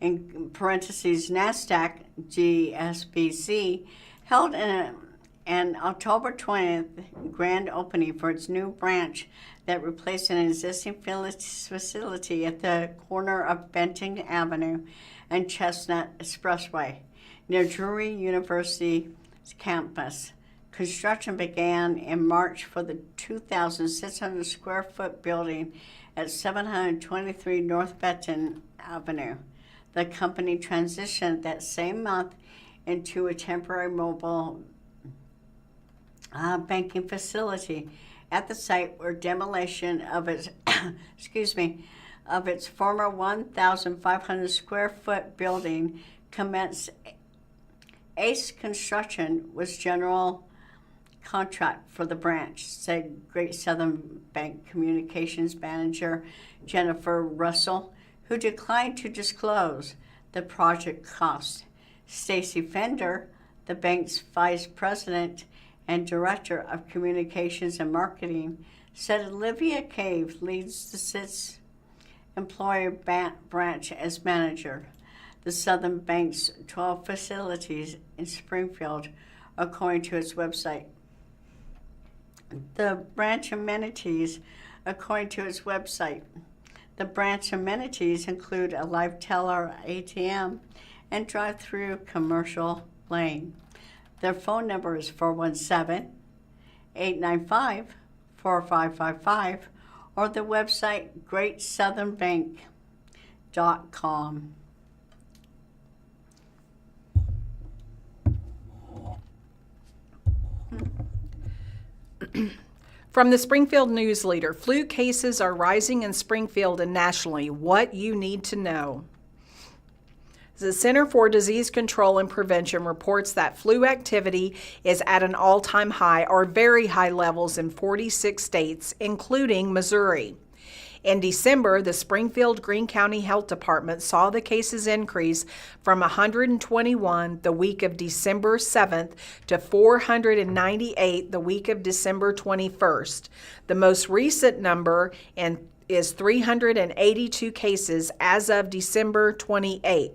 in parentheses NASDAQ GSBC, held an October 20th grand opening for its new branch that replaced an existing facility at the corner of Benton Avenue and Chestnut Expressway near Drury University's campus. Construction began in March for the 2,600 square foot building at 723 North Benton Avenue. The company transitioned that same month into a temporary mobile banking facility at the site where demolition of its of its former 1,500 square foot building commenced. Ace Construction was general contract for the branch, said Great Southern Bank Communications Manager Jennifer Russell, who declined to disclose the project cost. Stacy Fender, the bank's vice president and director of communications and marketing, said Olivia Cave leads the six-employee branch as manager. The Southern Bank's 12 facilities in Springfield, according to its website. The branch amenities include a live teller ATM and drive-through commercial lane. Their phone number is 417-895-4555 or the website greatsouthernbank.com. From the Springfield News-Leader, flu cases are rising in Springfield and nationally. What you need to know. The Center for Disease Control and Prevention reports that flu activity is at an all-time high or very high levels in 46 states, including Missouri. In December, the Springfield Greene County Health Department saw the cases increase from 121 the week of December 7th to 498 the week of December 21st. The most recent number is 382 cases as of December 28th.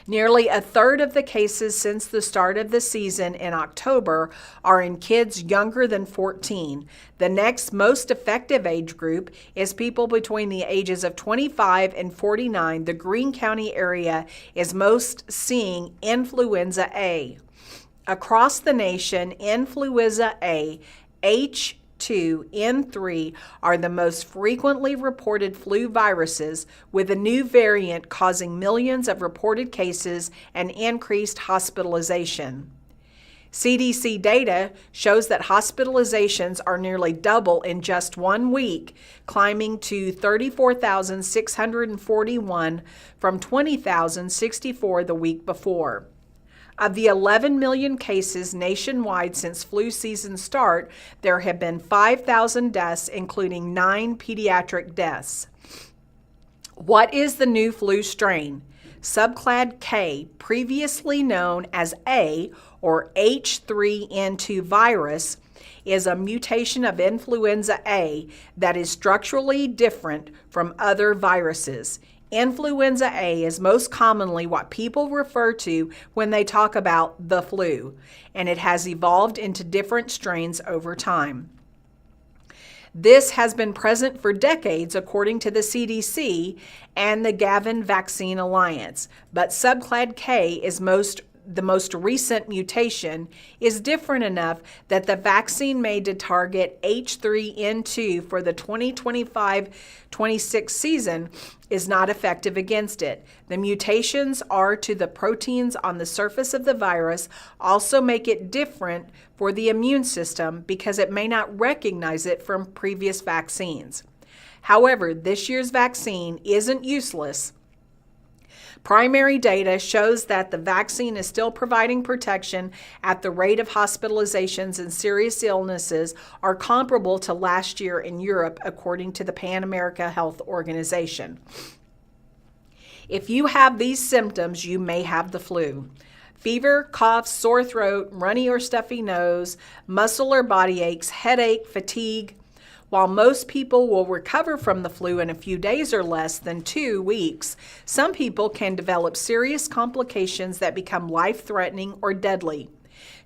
Nearly a third of the cases since the start of the season in October are in kids younger than 14. The next most effective age group is people between the ages of 25 and 49. The Greene County area is most seeing influenza A. Across the nation, influenza A, H2N3 are the most frequently reported flu viruses, with a new variant causing millions of reported cases and increased hospitalization. CDC data shows that hospitalizations are nearly double in just 1 week, climbing to 34,641 from 20,064 the week before. Of the 11 million cases nationwide since flu season start, there have been 5,000 deaths, including 9 pediatric deaths. What is the new flu strain? Subclad K, previously known as A or H3N2 virus, is a mutation of influenza A that is structurally different from other viruses. Influenza A is most commonly what people refer to when they talk about the flu, and it has evolved into different strains over time. This has been present for decades, according to the CDC and the Gavin Vaccine Alliance, but subclad K is the most recent mutation is different enough that the vaccine made to target H3N2 for the 2025-26 season is not effective against it. The mutations are to the proteins on the surface of the virus also make it different for the immune system because it may not recognize it from previous vaccines. However, this year's vaccine isn't useless. Primary data shows that the vaccine is still providing protection at the rate of hospitalizations and serious illnesses are comparable to last year in Europe, according to the Pan America Health Organization. If you have these symptoms, you may have the flu. Fever, cough, sore throat, runny or stuffy nose, muscle or body aches, headache, fatigue. While most people will recover from the flu in a few days or less than 2 weeks, some people can develop serious complications that become life-threatening or deadly.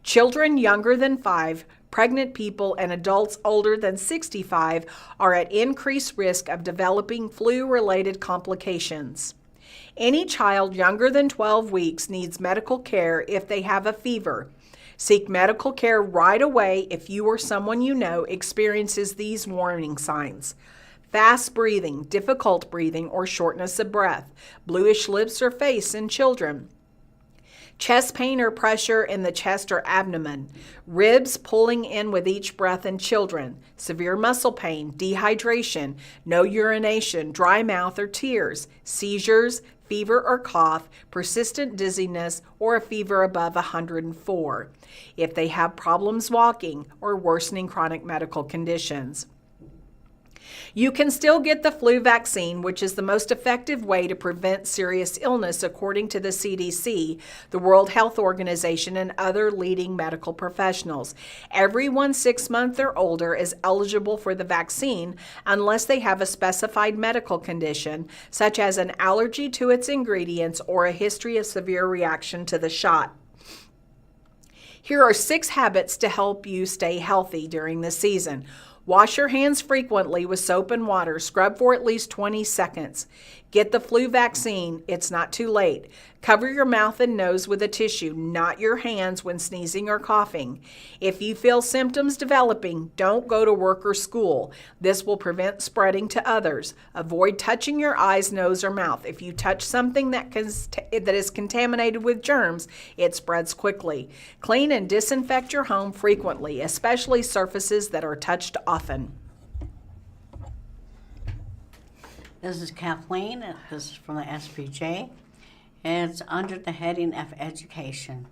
Children younger than 5, pregnant people, and adults older than 65 are at increased risk of developing flu-related complications. Any child younger than 12 weeks needs medical care if they have a fever. Seek medical care right away if you or someone you know experiences these warning signs: fast breathing, difficult breathing, or shortness of breath, bluish lips or face in children, chest pain or pressure in the chest or abdomen, ribs pulling in with each breath in children, severe muscle pain, dehydration, no urination, dry mouth or tears, seizures, fever or cough, persistent dizziness, or a fever above 104, if they have problems walking or worsening chronic medical conditions. You can still get the flu vaccine, which is the most effective way to prevent serious illness, according to the CDC, the World Health Organization, and other leading medical professionals. Everyone 6 months or older is eligible for the vaccine unless they have a specified medical condition, such as an allergy to its ingredients or a history of severe reaction to the shot. Here are 6 habits to help you stay healthy during the season. Wash your hands frequently with soap and water. Scrub for at least 20 seconds. Get the flu vaccine. It's not too late. Cover your mouth and nose with a tissue, not your hands when sneezing or coughing. If you feel symptoms developing, don't go to work or school. This will prevent spreading to others. Avoid touching your eyes, nose, or mouth. If you touch something that is contaminated with germs, it spreads quickly. Clean and disinfect your home frequently, especially surfaces that are touched often. This is Kathleen. This is from the SBJ. And it's under the heading of Education.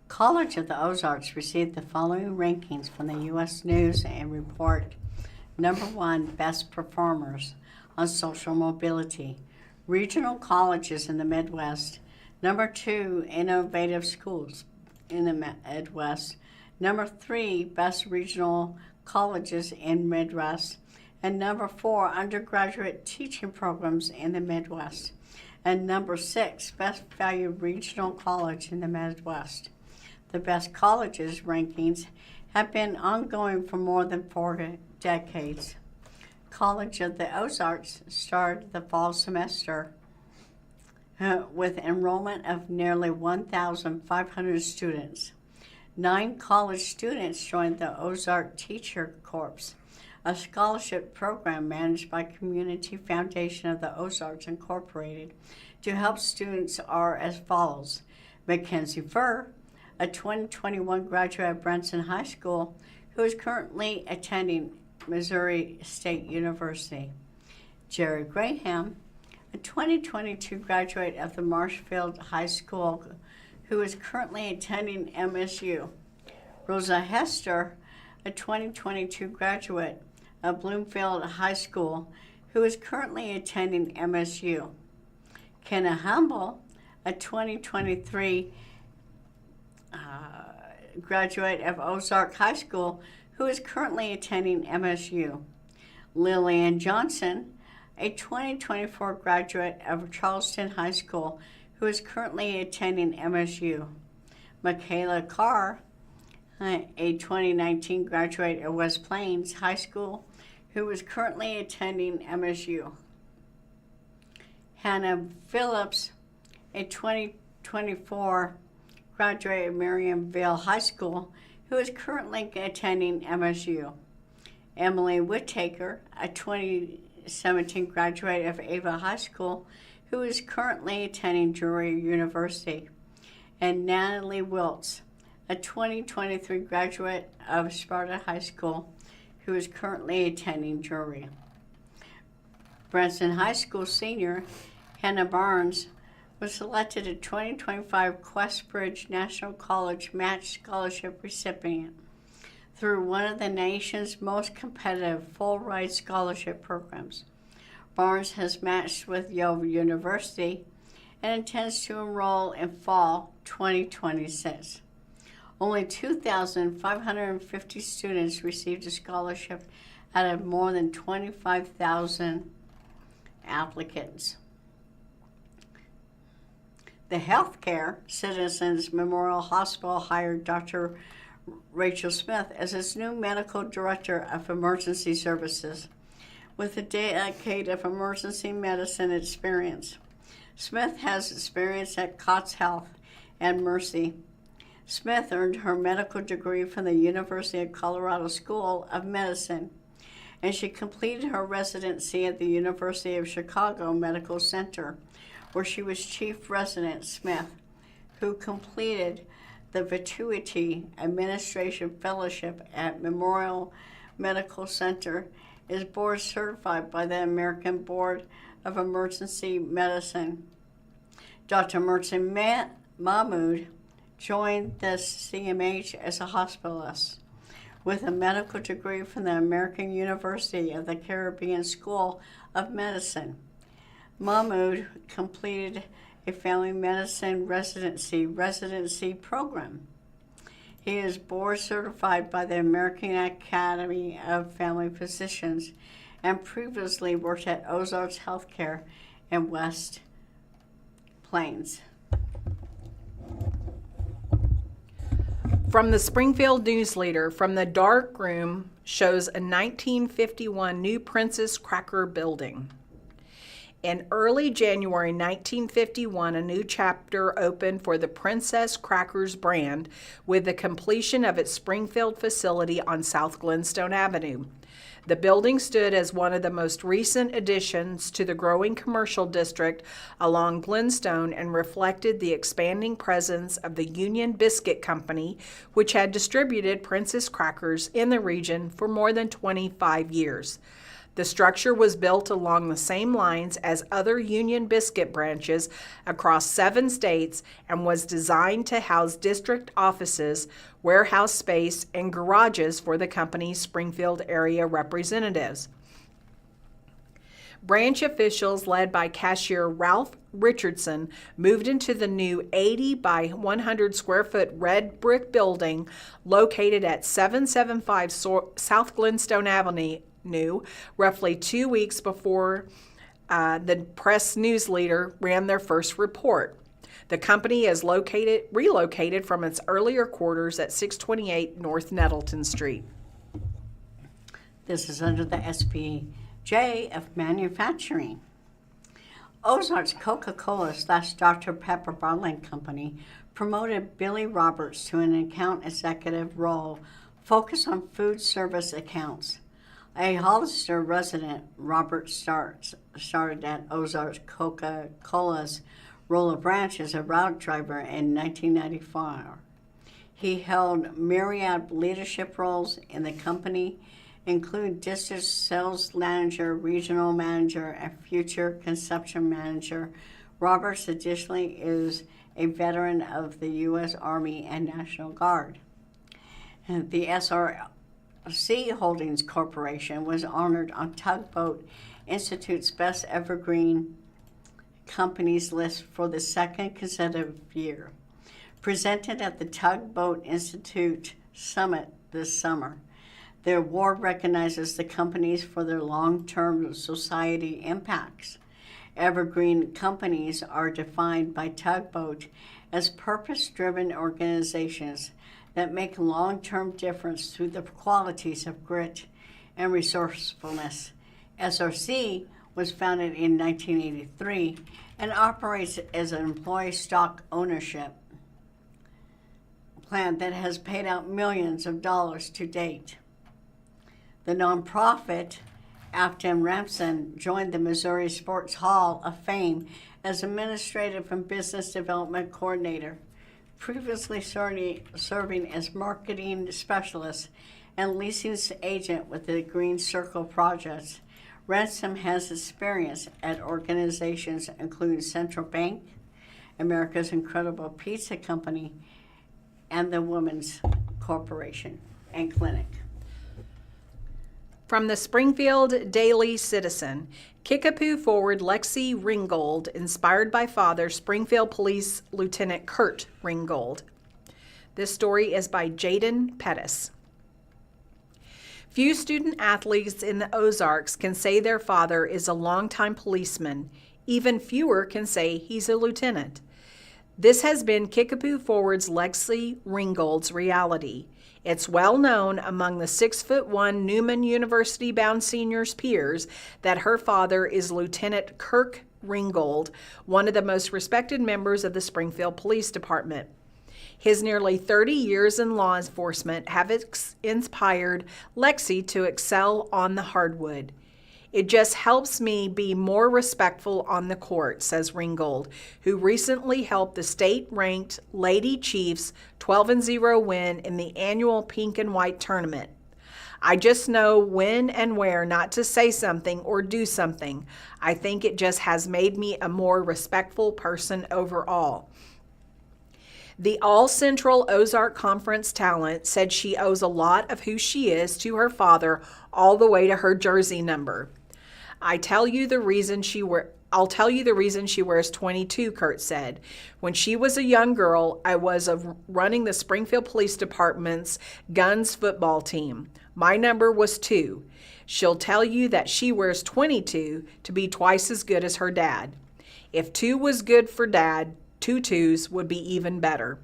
College of the Ozarks received the following rankings from the U.S. News and Report. Number 1, best performers on social mobility. Regional colleges in the Midwest. Number 2, innovative schools in the Midwest. Number 3, best regional colleges in Midwest. And number 4, undergraduate teaching programs in the Midwest. And number 6, best value regional college in the Midwest. The best colleges rankings have been ongoing for more than 4 decades. College of the Ozarks started the fall semester with enrollment of nearly 1,500 students. 9 college students joined the Ozark Teacher Corps, a scholarship program managed by Community Foundation of the Ozarks Incorporated to help students are as follows: Mackenzie Furr, a 2021 graduate of Branson High School who is currently attending Missouri State University. Jerry Graham, a 2022 graduate of the Marshfield High School who is currently attending MSU. Rosa Hester, a 2022 graduate of Bloomfield High School who is currently attending MSU. Kenna Humble, a 2023 graduate of Ozarks High School who is currently attending MSU. Lillian Johnson, a 2024 graduate of Charleston High School who is currently attending MSU. Michaela Carr, a 2019 graduate of West Plains High School who is currently attending MSU. Hannah Phillips, a 2024 graduate of Merriamville High School who is currently attending MSU. Emily Whittaker, a 2017 graduate of Ava High School who is currently attending Drury University. And Natalie Wiltz, a 2023 graduate of Sparta High School who is currently attending Drury. Branson High School senior Hannah Barnes was selected a 2025 Questbridge National College Match Scholarship recipient through one of the nation's most competitive full-ride scholarship programs. Barnes has matched with Yale University and intends to enroll in fall 2026. Only 2,550 students received a scholarship out of more than 25,000 applicants. The Healthcare Citizens Memorial Hospital hired Dr. Rachel Smith as its new medical director of emergency services with a decade of emergency medicine experience. Smith has experience at Cots Health and Mercy. Smith earned her medical degree from the University of Colorado School of Medicine, and she completed her residency at the University of Chicago Medical Center, where she was chief resident. Smith, who completed the Vituity Administration Fellowship at Memorial Medical Center, is board certified by the American Board of Emergency Medicine. Dr. Merton Mahmood joined the CMH as a hospitalist with a medical degree from the American University of the Caribbean School of Medicine. Mahmood completed a family medicine residency program. He is board certified by the American Academy of Family Physicians and previously worked at Ozarks Healthcare in West Plains. From the Springfield News-Leader, from the dark room shows a 1951 new Princess Cracker building. In early January 1951, a new chapter opened for the Princess Crackers brand with the completion of its Springfield facility on South Glenstone Avenue. The building stood as one of the most recent additions to the growing commercial district along Glenstone and reflected the expanding presence of the Union Biscuit Company, which had distributed Princess Crackers in the region for more than 25 years. The structure was built along the same lines as other Union Biscuit branches across 7 states and was designed to house district offices, warehouse space, and garages for the company's Springfield area representatives. Branch officials led by cashier Ralph Richardson moved into the new 80 by 100 square foot red brick building located at 775 South Glenstone Avenue, roughly 2 weeks before the Press News-Leader ran their first report. The company is relocated from its earlier quarters at 628 North Nettleton Street. This is under the SBJ of manufacturing. Ozarks Coca-Cola / Dr. Pepper Bottling Company promoted Billy Roberts to an account executive role focused on food service accounts. A Hollister resident, Roberts started at Ozarks Coca-Cola's Roller Branch as a route driver in 1994. He held myriad leadership roles in the company, including district sales manager, regional manager, and future consumption manager. Roberts additionally is a veteran of the U.S. Army and National Guard. And the SRC Holdings Corporation was honored on Tugboat Institute's Best Evergreen Companies list for the second consecutive year. Presented at the Tugboat Institute Summit this summer, the award recognizes the companies for their long-term society impacts. Evergreen companies are defined by Tugboat as purpose-driven organizations that make a long-term difference through the qualities of grit and resourcefulness. SRC was founded in 1983 and operates as an employee stock ownership plan that has paid out millions of dollars to date. The nonprofit Afton Ramson joined the Missouri Sports Hall of Fame as Administrative and Business Development Coordinator, previously serving as marketing specialist and leasing agent with the Green Circle Project. Ransom has experience at organizations including Central Bank, America's Incredible Pizza Company, and the Women's Corporation and Clinic. From the Springfield Daily Citizen, Kickapoo forward Lexi Ringgold, inspired by father Springfield Police Lieutenant Kurt Ringgold. This story is by Jaden Pettis. Few student athletes in the Ozarks can say their father is a longtime policeman. Even fewer can say he's a lieutenant. This has been Kickapoo forward's Lexi Ringgold's reality. It's well known among the 6'1" Newman University-bound seniors' peers that her father is Lieutenant Kirk Ringgold, one of the most respected members of the Springfield Police Department. His nearly 30 years in law enforcement have inspired Lexi to excel on the hardwood. It just helps me be more respectful on the court, says Ringgold, who recently helped the state-ranked Lady Chiefs 12-0 win in the annual Pink and White tournament. I just know when and where not to say something or do something. I think it just has made me a more respectful person overall. The All-Central Ozark Conference talent said she owes a lot of who she is to her father all the way to her jersey number. I'll tell you the reason she wears 22, Kurt said. When she was a young girl, I was running the Springfield Police Department's guns football team. My number was 2. She'll tell you that she wears 22 to be twice as good as her dad. If 2 was good for dad, 2 2s would be even better.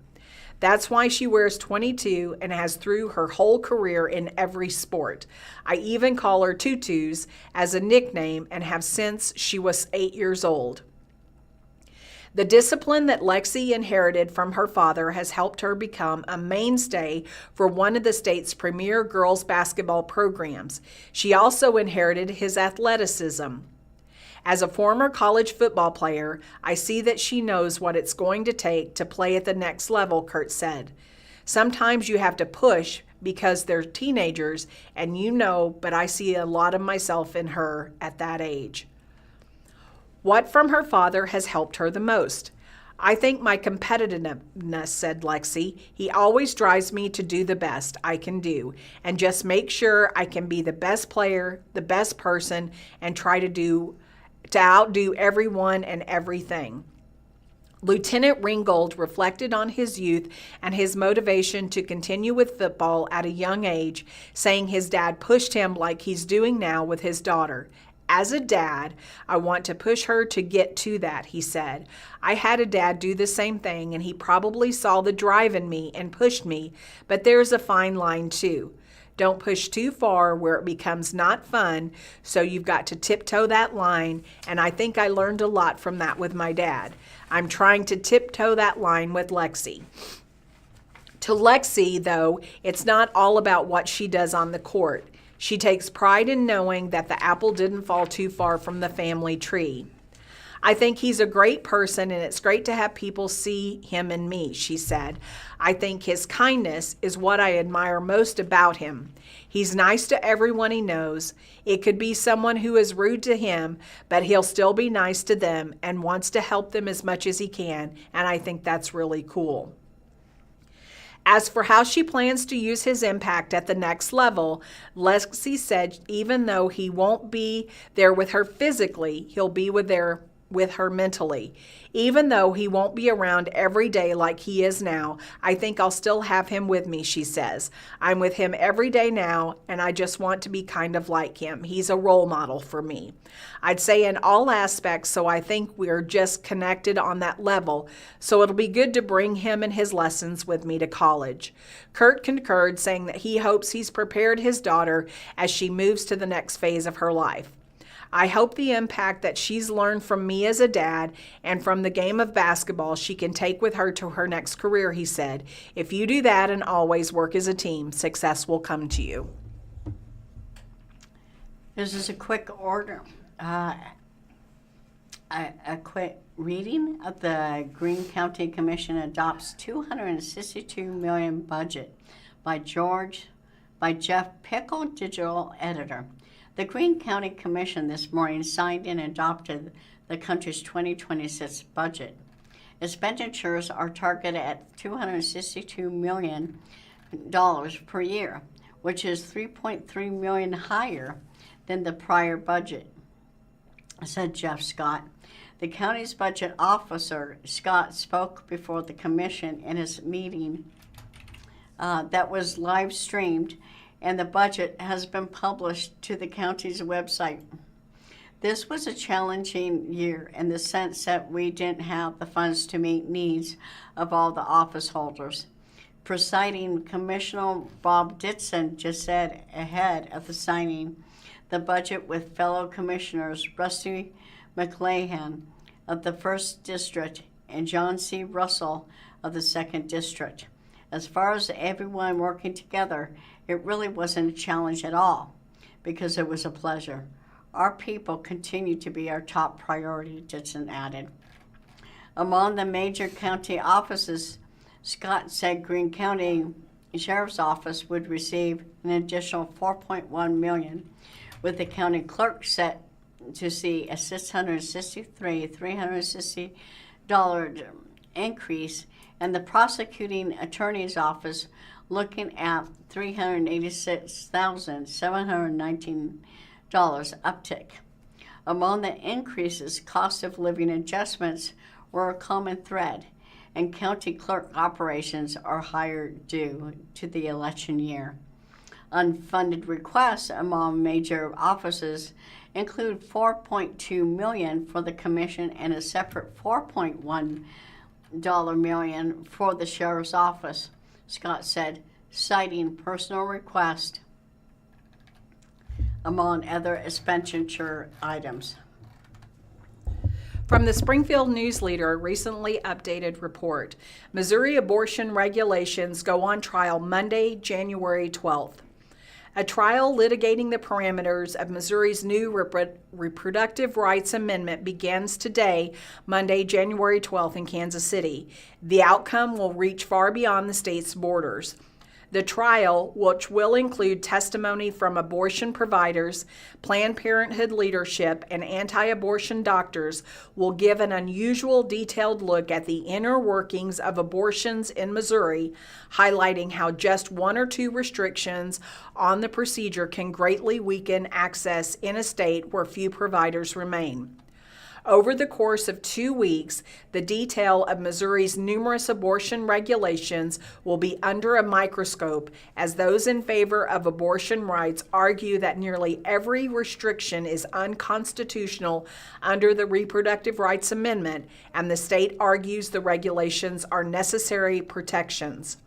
That's why she wears 22 and has through her whole career in every sport. I even call her Tutus as a nickname and have since she was 8 years old. The discipline that Lexi inherited from her father has helped her become a mainstay for one of the state's premier girls basketball programs. She also inherited his athleticism. As a former college football player, I see that she knows what it's going to take to play at the next level, Kurt said. Sometimes you have to push because they're teenagers, and but I see a lot of myself in her at that age. What from her father has helped her the most? I think my competitiveness, said Lexi. He always drives me to do the best I can do and just make sure I can be the best player, the best person, and try to outdo everyone and everything. Lieutenant Ringgold reflected on his youth and his motivation to continue with football at a young age, saying his dad pushed him like he's doing now with his daughter. As a dad, I want to push her to get to that, he said. I had a dad do the same thing, and he probably saw the drive in me and pushed me, but there's a fine line too. Don't push too far where it becomes not fun, so you've got to tiptoe that line, and I think I learned a lot from that with my dad. I'm trying to tiptoe that line with Lexi. To Lexi, though, it's not all about what she does on the court. She takes pride in knowing that the apple didn't fall too far from the family tree. I think he's a great person, and it's great to have people see him in me, she said. I think his kindness is what I admire most about him. He's nice to everyone he knows. It could be someone who is rude to him, but he'll still be nice to them and wants to help them as much as he can, and I think that's really cool. As for how she plans to use his impact at the next level, Lexi said even though he won't be there with her physically, he'll be with her mentally. Even though he won't be around every day like he is now, I think I'll still have him with me, she says. I'm with him every day now, and I just want to be kind of like him. He's a role model for me. I'd say in all aspects, so I think we're just connected on that level, so it'll be good to bring him and his lessons with me to college. Kurt concurred, saying that he hopes he's prepared his daughter as she moves to the next phase of her life. I hope the impact that she's learned from me as a dad and from the game of basketball she can take with her to her next career, he said. If you do that and always work as a team, success will come to you. This is a quick order. A quick reading of the Greene County Commission adopts $262 million budget by Jeff Pickle, digital editor. The Greene County Commission this morning signed and adopted the country's 2026 budget. Expenditures are targeted at $262 million per year, which is $3.3 million higher than the prior budget, said Jeff Scott. The county's budget officer, Scott, spoke before the commission in his meeting that was live streamed, and the budget has been published to the county's website. This was a challenging year in the sense that we didn't have the funds to meet needs of all the office holders. Presiding Commissioner Bob Ditson just said ahead of the signing the budget with fellow commissioners Rusty McLahan of the 1st District and John C. Russell of the 2nd District. As far as everyone working together, it really wasn't a challenge at all because it was a pleasure. Our people continue to be our top priority, Ditson added. Among the major county offices, Scott said Greene County Sheriff's Office would receive an additional $4.1 million, with the county clerk set to see a $360 increase, and the prosecuting attorney's office looking at $386,719 uptick. Among the increases, cost of living adjustments were a common thread, and county clerk operations are higher due to the election year. Unfunded requests among major offices include $4.2 million for the commission and a separate $4.1 million for the sheriff's office, Scott said, citing personal request among other expenditure items. From the Springfield News-Leader, a recently updated report, Missouri abortion regulations go on trial Monday, January 12th. A trial litigating the parameters of Missouri's new Reproductive Rights Amendment begins today, Monday, January 12th in Kansas City. The outcome will reach far beyond the state's borders. The trial, which will include testimony from abortion providers, Planned Parenthood leadership, and anti-abortion doctors, will give an unusual detailed look at the inner workings of abortions in Missouri, highlighting how just one or two restrictions on the procedure can greatly weaken access in a state where few providers remain. Over the course of 2 weeks, the detail of Missouri's numerous abortion regulations will be under a microscope as those in favor of abortion rights argue that nearly every restriction is unconstitutional under the Reproductive Rights Amendment, and the state argues the regulations are necessary protections.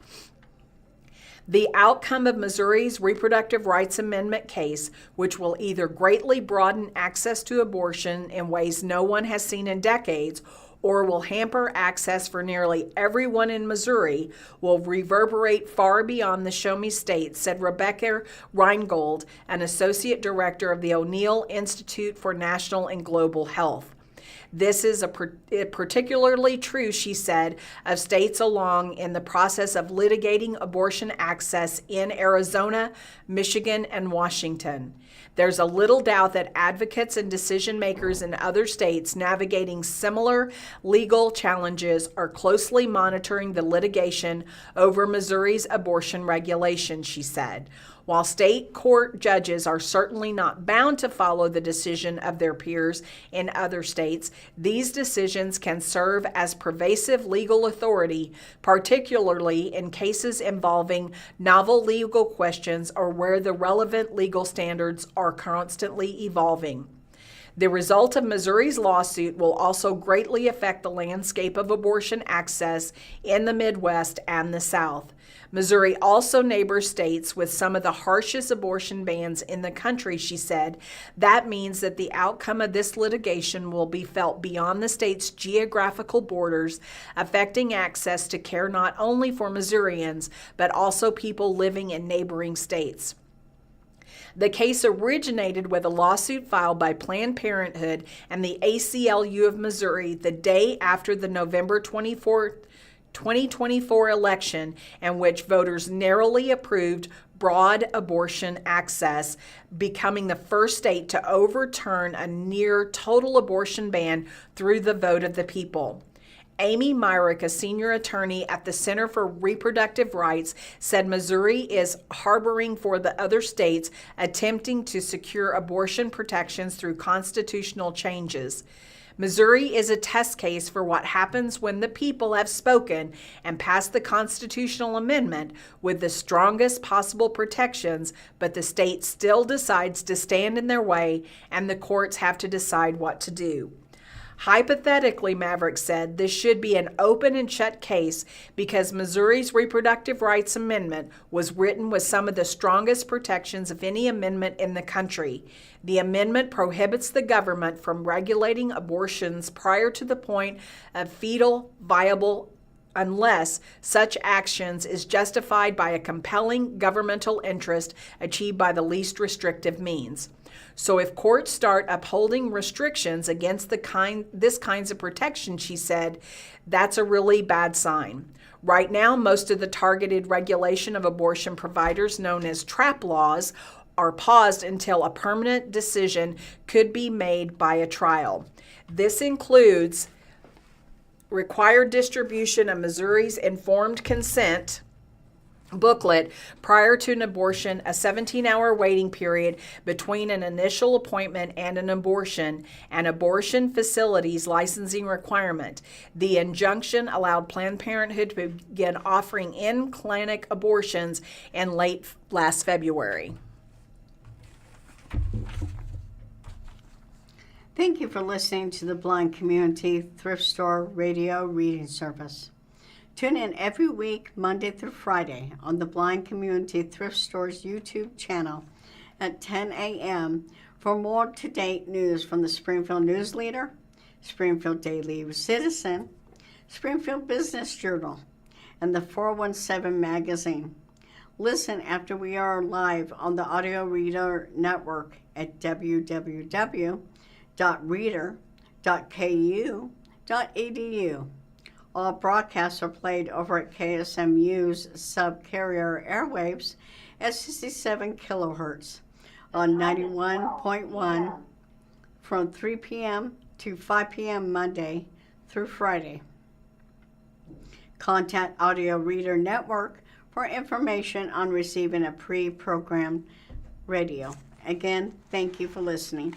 The outcome of Missouri's Reproductive Rights Amendment case, which will either greatly broaden access to abortion in ways no one has seen in decades, or will hamper access for nearly everyone in Missouri, will reverberate far beyond the Show Me State, said Rebecca Reingold, an associate director of the O'Neill Institute for National and Global Health. This is particularly true, she said, of states along in the process of litigating abortion access in Arizona, Michigan, and Washington. There's a little doubt that advocates and decision makers in other states navigating similar legal challenges are closely monitoring the litigation over Missouri's abortion regulation, she said. While state court judges are certainly not bound to follow the decision of their peers in other states, these decisions can serve as pervasive legal authority, particularly in cases involving novel legal questions or where the relevant legal standards are constantly evolving. The result of Missouri's lawsuit will also greatly affect the landscape of abortion access in the Midwest and the South. Missouri also neighbors states with some of the harshest abortion bans in the country, she said. That means that the outcome of this litigation will be felt beyond the state's geographical borders, affecting access to care not only for Missourians, but also people living in neighboring states. The case originated with a lawsuit filed by Planned Parenthood and the ACLU of Missouri the day after the November 24th, 2024 election, in which voters narrowly approved broad abortion access, becoming the first state to overturn a near total abortion ban through the vote of the people. Amy Myrick, a senior attorney at the Center for Reproductive Rights, said Missouri is harboring for the other states attempting to secure abortion protections through constitutional changes. Missouri is a test case for what happens when the people have spoken and passed the constitutional amendment with the strongest possible protections, but the state still decides to stand in their way and the courts have to decide what to do. Hypothetically, Maverick said, this should be an open and shut case because Missouri's Reproductive Rights Amendment was written with some of the strongest protections of any amendment in the country. The amendment prohibits the government from regulating abortions prior to the point of fetal viable unless such actions is justified by a compelling governmental interest achieved by the least restrictive means. So if courts start upholding restrictions against this kinds of protection, she said, that's a really bad sign. Right now, most of the targeted regulation of abortion providers, known as trap laws, are paused until a permanent decision could be made by a trial. This includes required distribution of Missouri's informed consent booklet prior to an abortion, a 17-hour waiting period between an initial appointment and an abortion facilities licensing requirement. The injunction allowed Planned Parenthood to begin offering in-clinic abortions in late last February. Thank you for listening to the Blind Community Thrift Store radio reading service. Tune in every week, Monday through Friday, on the Blind Community Thrift Store's YouTube channel at 10 a.m. for more up-to-date news from the Springfield News-Leader, Springfield Daily Citizen, Springfield Business Journal, and the 417 magazine. Listen after we are live on the Audio Reader Network at www.reader.ku.edu. All broadcasts are played over at KSMU's subcarrier airwaves at 67 kilohertz on 91.1 from 3 p.m. to 5 p.m. Monday through Friday. Contact Audio Reader Network for information on receiving a pre-programmed radio. Again, thank you for listening.